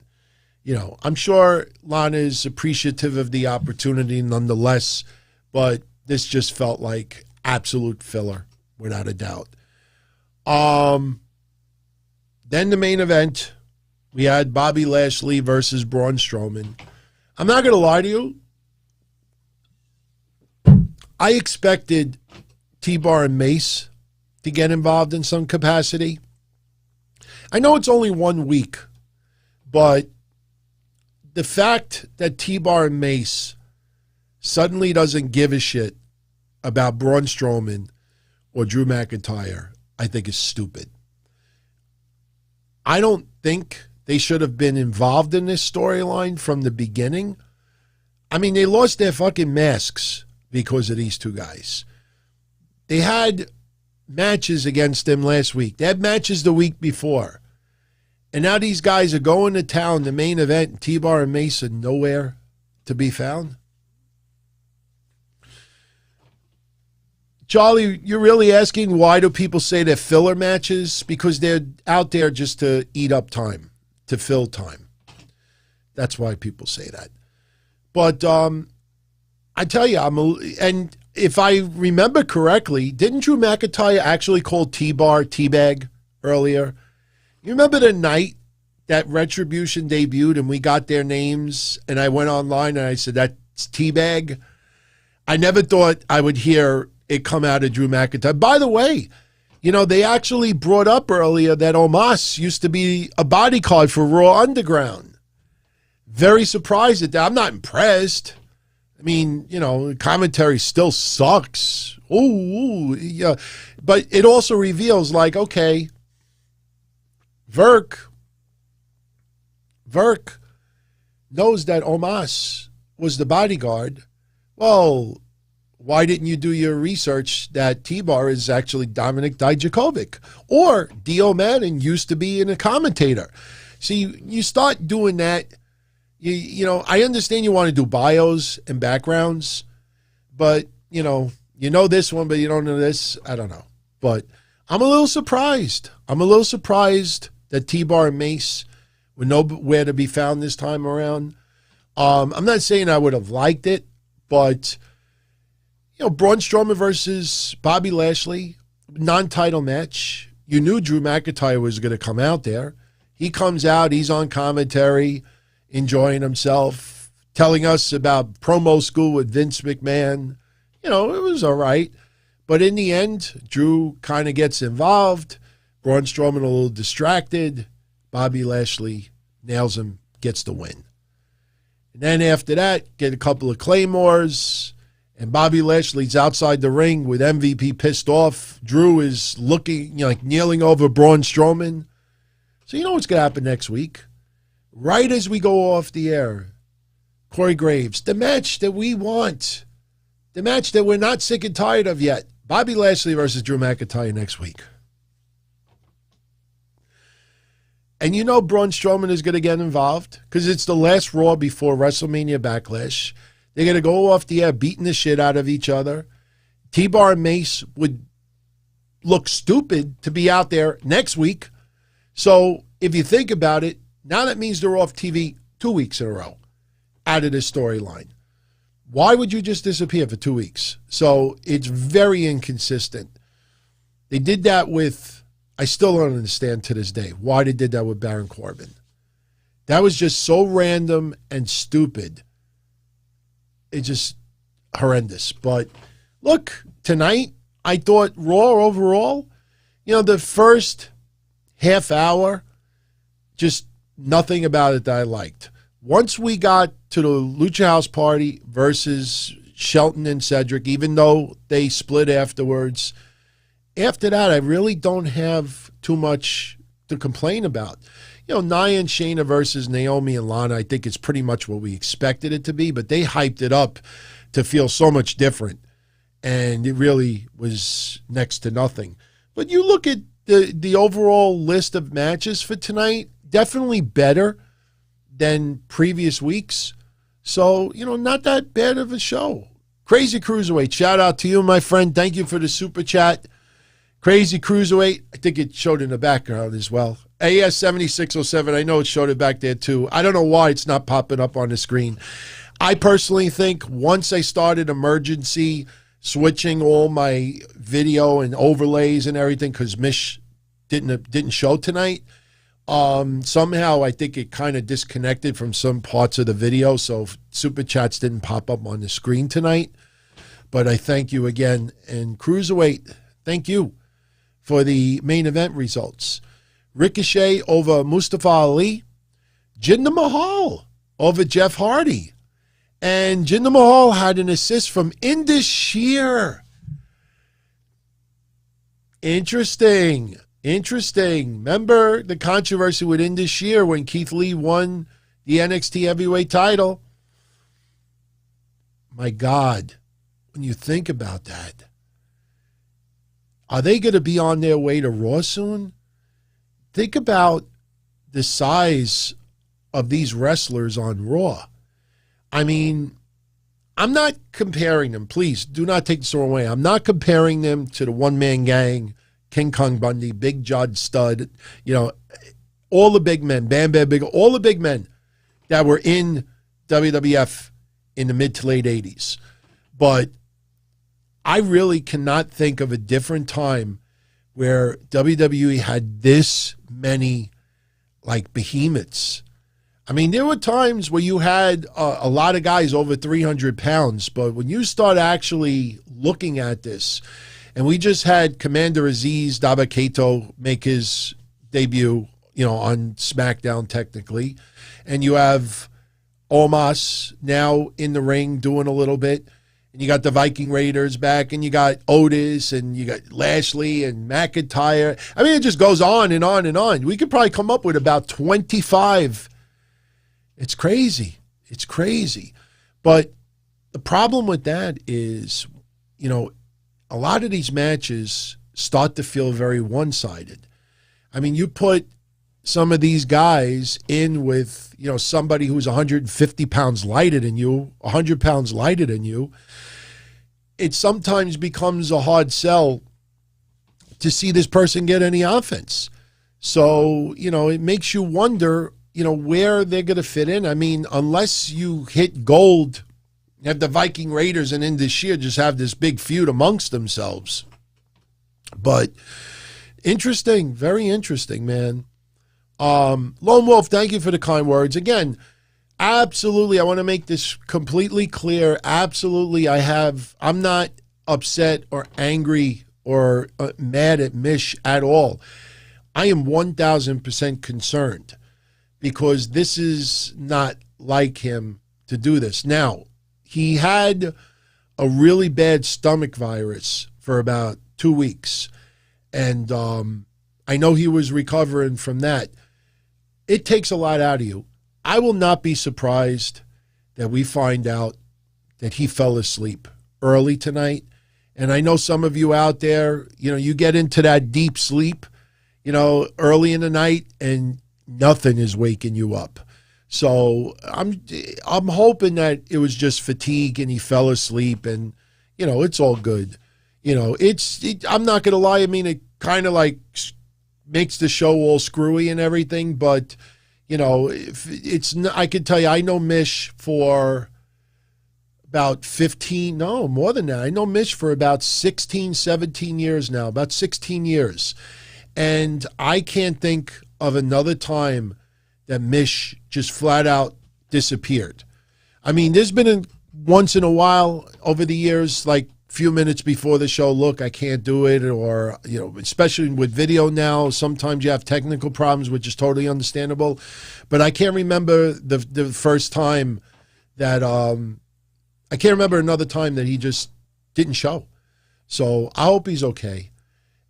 You know, I'm sure Lana is appreciative of the opportunity nonetheless, but this just felt like absolute filler, without a doubt. Then the main event, we had Bobby Lashley versus Braun Strowman. I'm not going to lie to you. I expected T-Bar and Mace to get involved in some capacity. I know it's only 1 week, but the fact that T-Bar and Mace suddenly doesn't give a shit about Braun Strowman or Drew McIntyre, I think is stupid. I don't think they should have been involved in this storyline from the beginning. I mean, they lost their fucking masks because of these two guys. They had matches against them last week. They had matches the week before. And now these guys are going to town, the main event, and T-Bar and Mace are nowhere to be found. Charlie, you're really asking why do people say they're filler matches? Because they're out there just to eat up time, to fill time. That's why people say that. But I tell you, and if I remember correctly, didn't Drew McIntyre actually call T-Bar Teabag earlier? You remember the night that Retribution debuted and we got their names and I went online and I said, that's Teabag? I never thought I would hear it come out of Drew McIntyre. By the way, you know, they actually brought up earlier that Omos used to be a bodyguard for Raw Underground. Very surprised at that. I'm not impressed. I mean, you know, the commentary still sucks. Ooh, yeah. But it also reveals, like, okay, Verk knows that Omos was the bodyguard, well, why didn't you do your research that T-Bar is actually Dominic Dijakovic? Or D.O. Madden used to be a commentator. See, you start doing that, you know, I understand you want to do bios and backgrounds, but, you know this one, but you don't know this. I don't know. But I'm a little surprised. That T-Bar and Mace were nowhere to be found this time around. I'm not saying I would have liked it, but, you know, Braun Strowman versus Bobby Lashley, non-title match. You knew Drew McIntyre was going to come out there. He comes out, he's on commentary, enjoying himself, telling us about promo school with Vince McMahon. You know, it was all right. But in the end, Drew kind of gets involved. Braun Strowman a little distracted. Bobby Lashley nails him, gets the win. And then after that, get a couple of claymores. And Bobby Lashley's outside the ring with MVP pissed off. Drew is looking, you know, like kneeling over Braun Strowman. So you know what's going to happen next week. Right as we go off the air, Corey Graves, the match that we want, the match that we're not sick and tired of yet, Bobby Lashley versus Drew McIntyre next week. And you know Braun Strowman is going to get involved because it's the last Raw before WrestleMania Backlash. They're going to go off the air beating the shit out of each other. T-Bar and Mace would look stupid to be out there next week. So if you think about it, now that means they're off TV 2 weeks in a row out of this storyline. Why would you just disappear for 2 weeks? So it's very inconsistent. They did that with, I still don't understand to this day why they did that with Baron Corbin. That was just so random and stupid. It's just horrendous. But look, tonight, I thought Raw overall, you know, the first half hour, just nothing about it that I liked. Once we got to the Lucha House Party versus Shelton and Cedric, even though they split afterwards, after that, I really don't have too much to complain about. You know, Nia and Shayna versus Naomi and Lana, I think it's pretty much what we expected it to be, but they hyped it up to feel so much different, and it really was next to nothing. But you look at the overall list of matches for tonight, definitely better than previous weeks. So, you know, not that bad of a show. Crazy Cruiserweight, shout out to you, my friend. Thank you for the super chat. Crazy Cruiserweight, I think it showed in the background as well. AS 7607, I know it showed it back there too. I don't know why it's not popping up on the screen. I personally think once I started emergency switching all my video and overlays and everything, because Mish didn't show tonight, somehow I think it kind of disconnected from some parts of the video, so super chats didn't pop up on the screen tonight. But I thank you again. And Cruiserweight, thank you for the main event results. Ricochet over Mustafa Ali. Jinder Mahal over Jeff Hardy. And Jinder Mahal had an assist from Indus Sher. Interesting. Remember the controversy with Indus Sher when Keith Lee won the NXT heavyweight title? My God, when you think about that, are they going to be on their way to Raw soon? Think about the size of these wrestlers on Raw. I mean, I'm not comparing them. Please do not take this the wrong way. I'm not comparing them to the one-man gang, King Kong Bundy, Big Judd Stud, you know, all the big men, Bam Bam Big, all the big men that were in WWF in the mid to late 80s. But I really cannot think of a different time where WWE had this many, like, behemoths. I mean, there were times where you had a lot of guys over 300 pounds, but when you start actually looking at this, and we just had Commander Aziz Dabakato make his debut, you know, on SmackDown technically, and you have Omos now in the ring doing a little bit, and you got the Viking Raiders back, and you got Otis, and you got Lashley and McIntyre. I mean, it just goes on and on and on. We could probably come up with about 25. It's crazy. It's crazy. But the problem with that is, you know, a lot of these matches start to feel very one-sided. I mean, you put some of these guys in with, you know, somebody who's 150 pounds lighter than you, 100 pounds lighter than you, it sometimes becomes a hard sell to see this person get any offense. So, you know, it makes you wonder, you know, where they're going to fit in. I mean, unless you hit gold, you have the Viking Raiders and Indus just have this big feud amongst themselves. But interesting, very interesting, man. Lone Wolf, thank you for the kind words. Again, absolutely, I want to make this completely clear. Absolutely, I'm not upset or angry or mad at Mish at all. I am 1,000% concerned because this is not like him to do this. Now, he had a really bad stomach virus for about 2 weeks, and I know he was recovering from that. It takes a lot out of you. I will not be surprised that we find out that he fell asleep early tonight. And I know some of you out there, you know, you get into that deep sleep, you know, early in the night and nothing is waking you up. So I'm hoping that it was just fatigue and he fell asleep and, you know, it's all good. You know, I'm not going to lie. I mean, it kind of like makes the show all screwy and everything, but, you know, I could tell you, I know Mish for about 15, no, more than that. I know Mish for about 16, 17 years now, about 16 years. And I can't think of another time that Mish just flat out disappeared. I mean, there's been once in a while over the years, like a few minutes before the show, look, I can't do it, or, you know, especially with video now, sometimes you have technical problems, which is totally understandable. But I can't remember the first time that, I can't remember another time that he just didn't show. So I hope he's okay.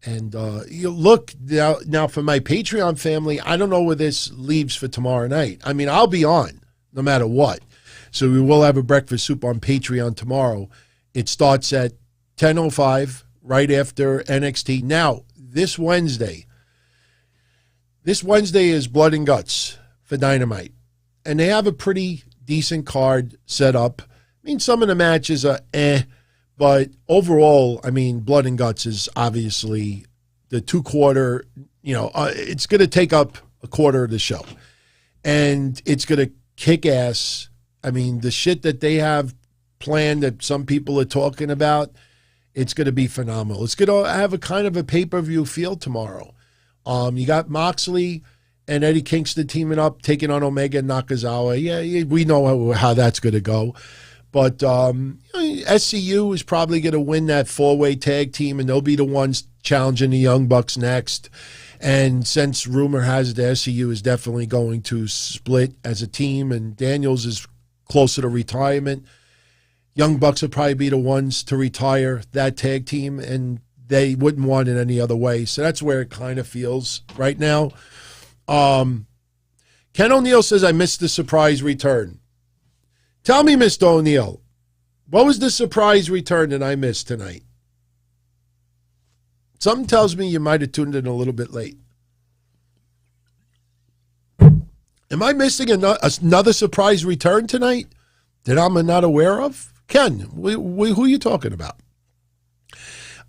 And you look, now for my Patreon family, I don't know where this leaves for tomorrow night. I mean, I'll be on no matter what. So we will have a breakfast soup on Patreon tomorrow. It starts at 10:05, right after NXT. Now, this Wednesday is Blood and Guts for Dynamite. And they have a pretty decent card set up. I mean, some of the matches are but overall, I mean, Blood and Guts is obviously the 2/4, you know, it's going to take up a quarter of the show. And it's going to kick ass. I mean, the shit that they have planned that some people are talking about, it's going to be phenomenal. It's going to have a kind of a pay-per-view feel tomorrow. You got Moxley and Eddie Kingston teaming up, taking on Omega and Nakazawa. Yeah, we know how that's going to go. But SCU is probably going to win that 4-way tag team, and they'll be the ones challenging the Young Bucks next. And since rumor has it the SCU is definitely going to split as a team, and Daniels is closer to retirement, Young Bucks will probably be the ones to retire that tag team, and they wouldn't want it any other way. So that's where it kind of feels right now. Ken O'Neill says, I missed the surprise return. Tell me, Mr. O'Neill, what was the surprise return that I missed tonight? Something tells me you might have tuned in a little bit late. Am I missing another surprise return tonight that I'm not aware of? Ken, who are you talking about?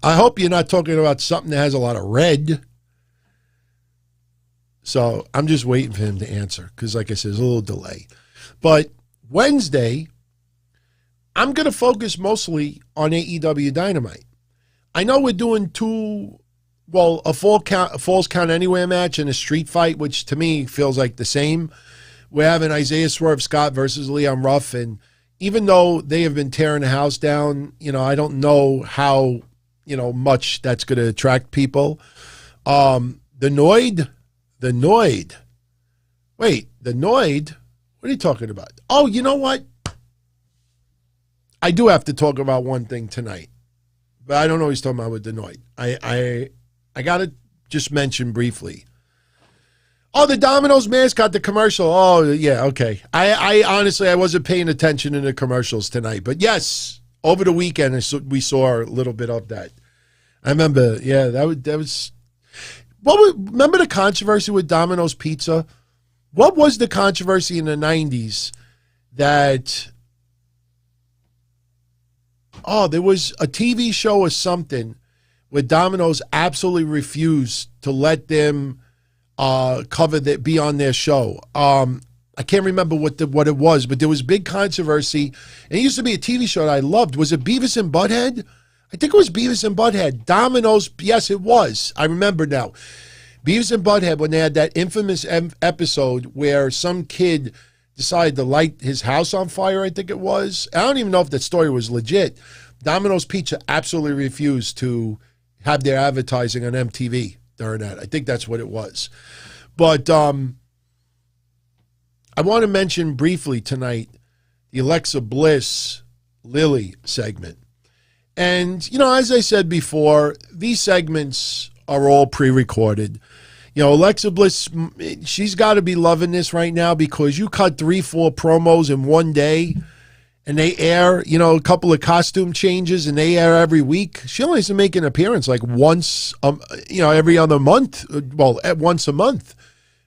I hope you're not talking about something that has a lot of red. So I'm just waiting for him to answer because, like I said, there's a little delay. But Wednesday, I'm going to focus mostly on AEW Dynamite. I know we're doing a Falls Count Anywhere match and a street fight, which to me feels like the same. We're having Isaiah Swerve Scott versus Leon Ruff, and even though they have been tearing the house down, you know, I don't know how, you know, much that's going to attract people. The Noid. Wait, the Noid? What are you talking about? Oh, you know what? I do have to talk about one thing tonight, but I don't know what he's talking about with the Noid. I got to just mention briefly. Oh, the Domino's mascot, the commercial. Oh, yeah, okay. I honestly, I wasn't paying attention in the commercials tonight. But yes, over the weekend, we saw a little bit of that. I remember, yeah, that was remember the controversy with Domino's Pizza? What was the controversy in the 90s that, there was a TV show or something where Domino's absolutely refused to let them cover that, be on their show. I can't remember what it was, but there was big controversy. And it used to be a TV show that I loved. Was it Beavis and Butthead? I think it was Beavis and Butthead. Domino's, yes, it was. I remember now. Beavis and Butthead, when they had that infamous episode where some kid decided to light his house on fire, I think it was. I don't even know if that story was legit. Domino's Pizza absolutely refused to have their advertising on MTV during that. I think that's what it was. But I want to mention briefly tonight the Alexa Bliss Lily segment. And, as I said before, these segments are all pre-recorded. Alexa Bliss, she's got to be loving this right now because you cut 3-4 promos in one day and they air, a couple of costume changes and they air every week. She only has to make an appearance like once, every other month. Well, at once a month,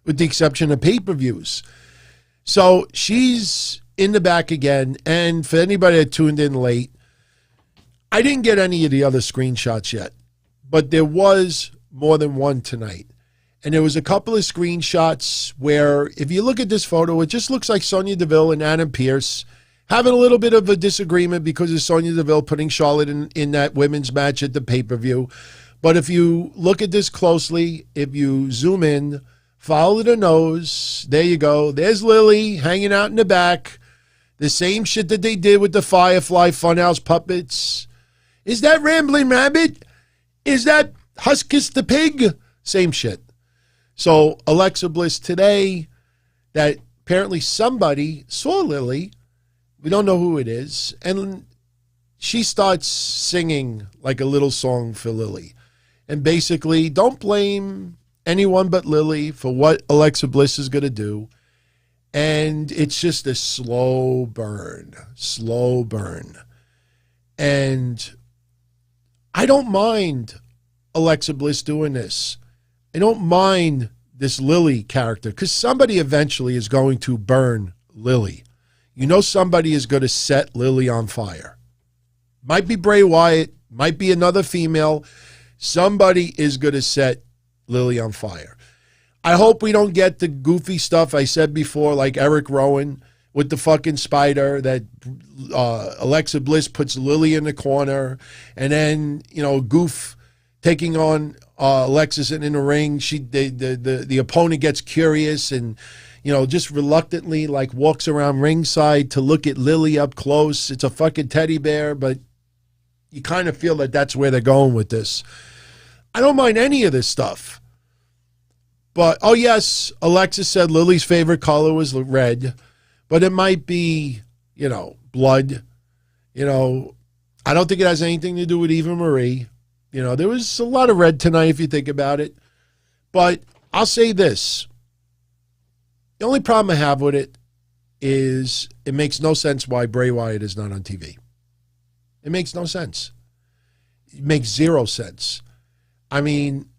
with the exception of pay-per-views. So she's in the back again. And for anybody that tuned in late, I didn't get any of the other screenshots yet, but there was more than one tonight. And there was a couple of screenshots where, if you look at this photo, it just looks like Sonya Deville and Adam Pearce having a little bit of a disagreement because of Sonya Deville putting Charlotte in that women's match at the pay-per-view. But if you look at this closely, if you zoom in, follow the nose, there you go. There's Lily hanging out in the back. The same shit that they did with the Firefly Funhouse puppets. Is that Rambling Rabbit? Is that Huskus the Pig? Same shit. So Alexa Bliss today, that apparently somebody saw Lily. We don't know who it is. And she starts singing like a little song for Lily. And basically, don't blame anyone but Lily for what Alexa Bliss is going to do. And it's just a slow burn. And I don't mind Alexa Bliss doing this. I don't mind this Lily character because somebody eventually is going to burn Lily. Somebody is going to set Lily on fire. Might be Bray Wyatt, might be another female. Somebody is going to set Lily on fire. I hope we don't get the goofy stuff I said before, like Eric Rowan with the fucking spider, that Alexa Bliss puts Lily in the corner, and then, Goof taking on Alexis in the ring. The opponent gets curious and, just reluctantly walks around ringside to look at Lily up close. It's a fucking teddy bear, but you kind of feel that that's where they're going with this. I don't mind any of this stuff. But, oh yes, Alexis said Lily's favorite color was red, but it might be, blood. I don't think it has anything to do with Eva Marie. There was a lot of red tonight if you think about it. But I'll say this. The only problem I have with it is it makes no sense why Bray Wyatt is not on TV. It makes no sense. It makes zero sense. I mean,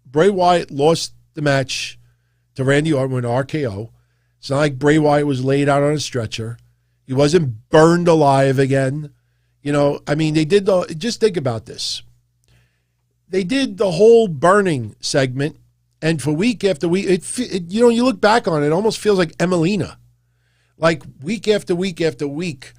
Bray Wyatt lost the match to Randy Orton with RKO. It's not like Bray Wyatt was laid out on a stretcher. He wasn't burned alive again. They did just think about this. They did the whole burning segment, and for week after week, you look back on it, it almost feels like Emelina. Like week after week after week,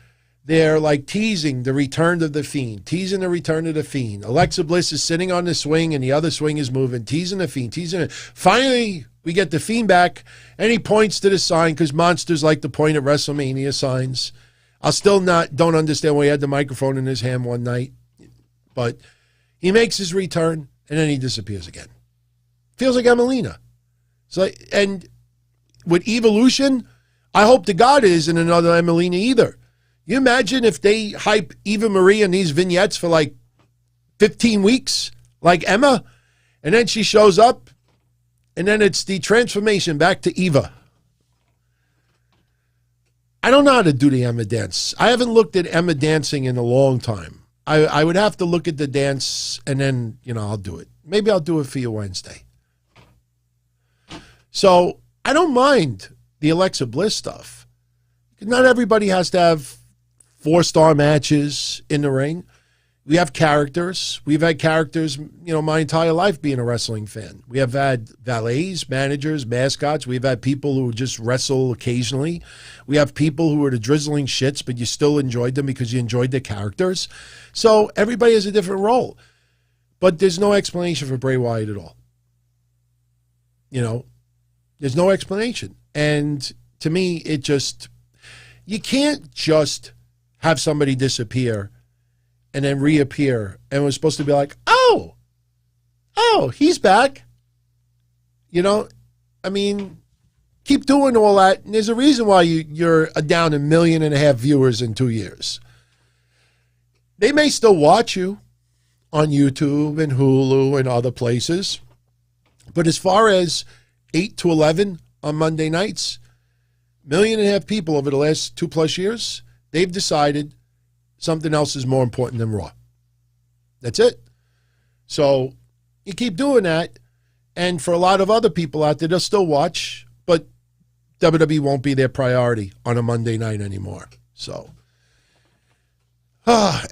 they're teasing the return of the Fiend, teasing the return of the Fiend. Alexa Bliss is sitting on the swing and the other swing is moving, teasing the Fiend, teasing it. Finally, we get the Fiend back and he points to the sign because monsters like to point at WrestleMania signs. I still don't understand why he had the microphone in his hand one night, but he makes his return and then he disappears again. Feels like Emelina. And with Evolution, I hope to God it isn't another Emelina either. You imagine if they hype Eva Marie in these vignettes for 15 weeks, like Emma, and then she shows up And then it's the transformation back to Eva. I don't know how to do the Emma dance. I haven't looked at Emma dancing in a long time. I would have to look at the dance and then, I'll do it. Maybe I'll do it for you Wednesday. So I don't mind the Alexa Bliss stuff. Not everybody has to have 4-star matches in the ring. We have characters. We've had characters, my entire life being a wrestling fan. We have had valets, managers, mascots. We've had people who just wrestle occasionally. We have people who are the drizzling shits, but you still enjoyed them because you enjoyed their characters. So everybody has a different role. But there's no explanation for Bray Wyatt at all. There's no explanation. And to me, you can't just have somebody disappear and then reappear, and we're supposed to be like, oh, he's back. Keep doing all that, and there's a reason why you're down 1.5 million viewers in 2 years. They may still watch you on YouTube and Hulu and other places, but as far as 8 to 11 on Monday nights, 1.5 million people over the last 2+ years, they've decided something else is more important than Raw. That's it. So you keep doing that, and for a lot of other people out there, they'll still watch, but WWE won't be their priority on a Monday night anymore. So,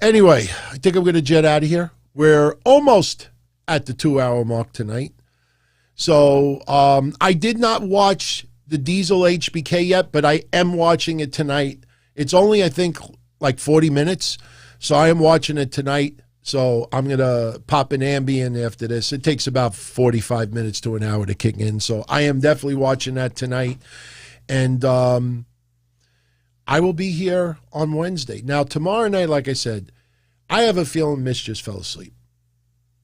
anyway, I think I'm going to jet out of here. We're almost at the 2-hour mark tonight. So I did not watch the Diesel HBK yet, but I am watching it tonight. It's only, I think, like 40 minutes. So I am watching it tonight. So I'm going to pop an Ambien after this. It takes about 45 minutes to an hour to kick in. So I am definitely watching that tonight. And I will be here on Wednesday. Now, tomorrow night, like I said, I have a feeling Mitch just fell asleep.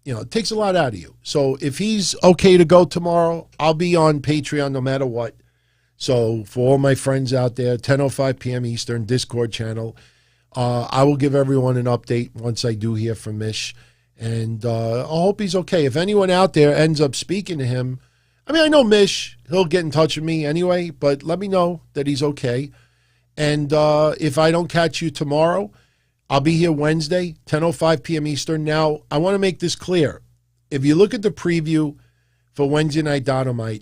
It takes a lot out of you. So if he's okay to go tomorrow, I'll be on Patreon no matter what. So for all my friends out there, 10:05 p.m. Eastern, Discord channel, I will give everyone an update once I do hear from Mish. And I hope he's okay. If anyone out there ends up speaking to him, I know Mish, he'll get in touch with me anyway, but let me know that he's okay. And if I don't catch you tomorrow, I'll be here Wednesday, 10:05 p.m. Eastern. Now, I want to make this clear. If you look at the preview for Wednesday Night Dynamite,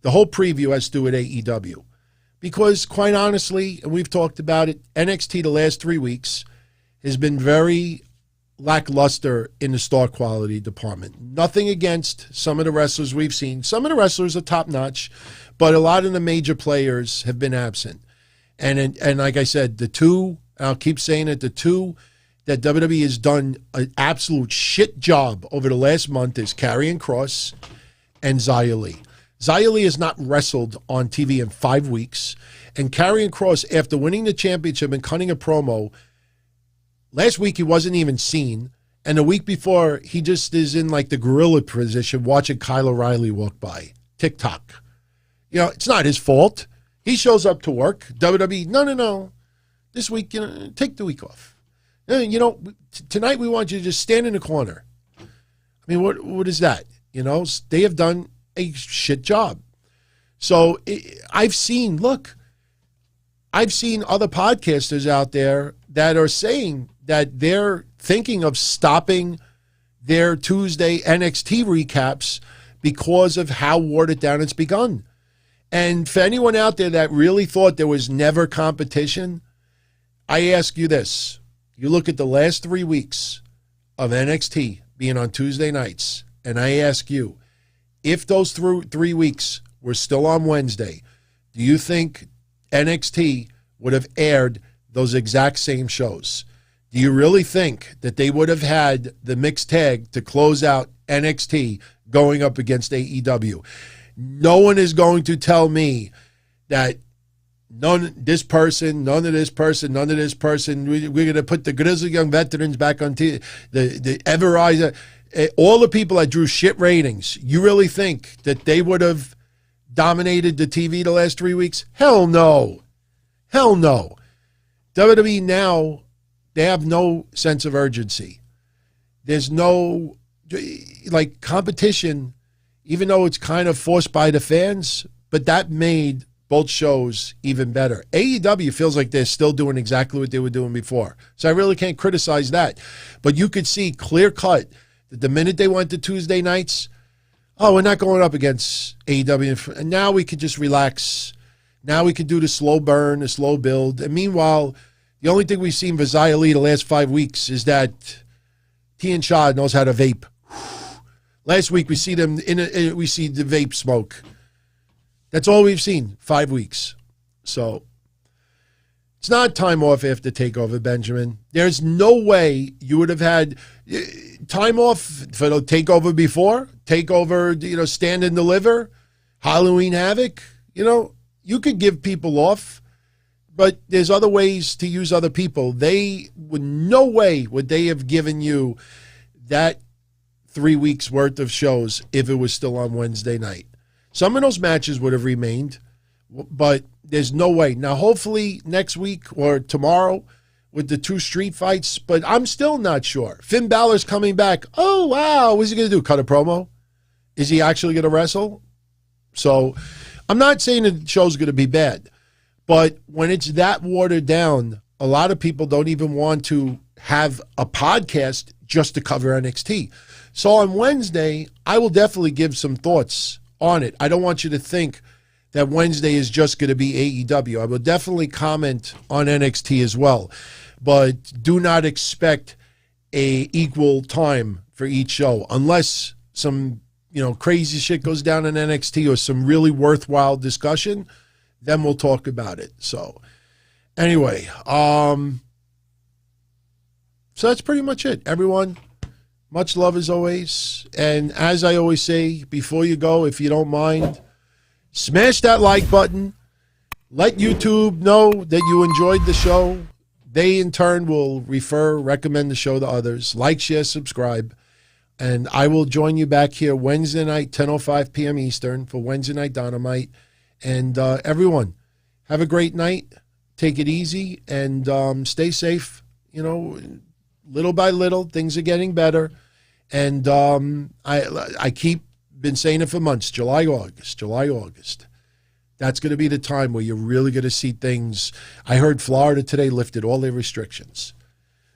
the whole preview has to do with AEW. Because, quite honestly, and we've talked about it, NXT the last 3 weeks has been very lackluster in the star quality department. Nothing against some of the wrestlers we've seen. Some of the wrestlers are top-notch, but a lot of the major players have been absent. And like I said, I'll keep saying it, the two that WWE has done an absolute shit job over the last month is Karrion Kross and Xia Li. Xia Li has not wrestled on TV in 5 weeks, and Karrion Kross, after winning the championship and cutting a promo, last week he wasn't even seen, and the week before he just is in like the gorilla position watching Kyle O'Reilly walk by. TikTok. It's not his fault. He shows up to work. WWE, no. This week, take the week off. Tonight we want you to just stand in the corner. What is that? They have done a shit job. So I've seen other podcasters out there that are saying that they're thinking of stopping their Tuesday NXT recaps because of how watered down it's begun. And for anyone out there that really thought there was never competition, I ask you this. You look at the last 3 weeks of NXT being on Tuesday nights, and I ask you, if those 3 weeks were still on Wednesday, do you think NXT would have aired those exact same shows? Do you really think that they would have had the mixed tag to close out NXT going up against AEW? No one is going to tell me that none of this person. We're going to put the grizzly young veterans back on TV. The Everrise, all the people that drew shit ratings. You really think that they would have dominated the TV the last 3 weeks? Hell no. Hell no. WWE now, they have no sense of urgency. There's no, competition even though it's kind of forced by the fans, but that made both shows even better. AEW feels like they're still doing exactly what they were doing before. So I really can't criticize that. But you could see clear cut that the minute they went to Tuesday nights, oh, we're not going up against AEW. And now we could just relax. Now we could do the slow burn, the slow build. And meanwhile, the only thing we've seen for Xia Li the last 5 weeks is that Tian Sha knows how to vape. Last week we see them we see the vape smoke. That's all we've seen, 5 weeks. So it's not time off after TakeOver, Benjamin. There's no way you would have had time off for the TakeOver before. TakeOver, Stand and Deliver, Halloween Havoc. You could give people off, but there's other ways to use other people. No way would they have given you that 3 weeks worth of shows if it was still on Wednesday night. Some of those matches would have remained, but there's no way. Now, hopefully next week or tomorrow with the 2 street fights, but I'm still not sure. Finn Balor's coming back. Oh, wow. What's he going to do? Cut a promo? Is he actually going to wrestle? So I'm not saying the show's going to be bad, but when it's that watered down, a lot of people don't even want to have a podcast just to cover NXT. So on Wednesday, I will definitely give some thoughts on it. I don't want you to think that Wednesday is just going to be AEW. I will definitely comment on NXT as well, but do not expect a equal time for each show unless some crazy shit goes down in NXT or some really worthwhile discussion. Then we'll talk about it. So anyway, so that's pretty much it, everyone. Much love as always. And as I always say, before you go, if you don't mind, smash that like button. Let YouTube know that you enjoyed the show. They, in turn, will recommend the show to others. Like, share, subscribe. And I will join you back here Wednesday night, 10:05 p.m. Eastern, for Wednesday Night Dynamite. And everyone, have a great night. Take it easy and stay safe. Little by little, things are getting better. And I keep been saying it for months, July, August. That's going to be the time where you're really going to see things. I heard Florida today lifted all their restrictions.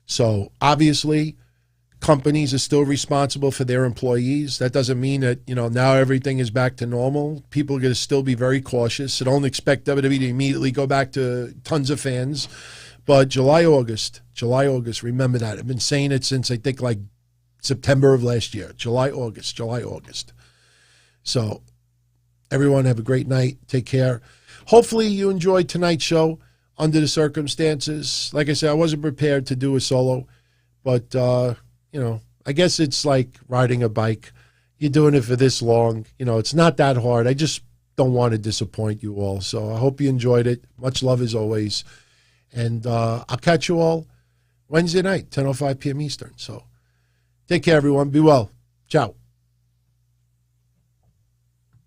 So obviously, companies are still responsible for their employees. That doesn't mean that, now everything is back to normal. People are going to still be very cautious. So don't expect WWE to immediately go back to tons of fans. But July, August, remember that. I've been saying it since I think like September of last year. July, August. So everyone have a great night. Take care. Hopefully you enjoyed tonight's show under the circumstances. Like I said, I wasn't prepared to do a solo, but, I guess it's like riding a bike. You're doing it for this long. It's not that hard. I just don't want to disappoint you all. So I hope you enjoyed it. Much love as always. And I'll catch you all Wednesday night, 10:05 p.m. Eastern. So take care, everyone. Be well. Ciao.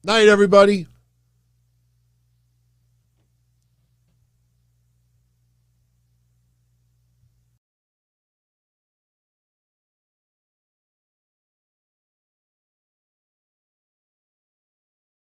Night, everybody.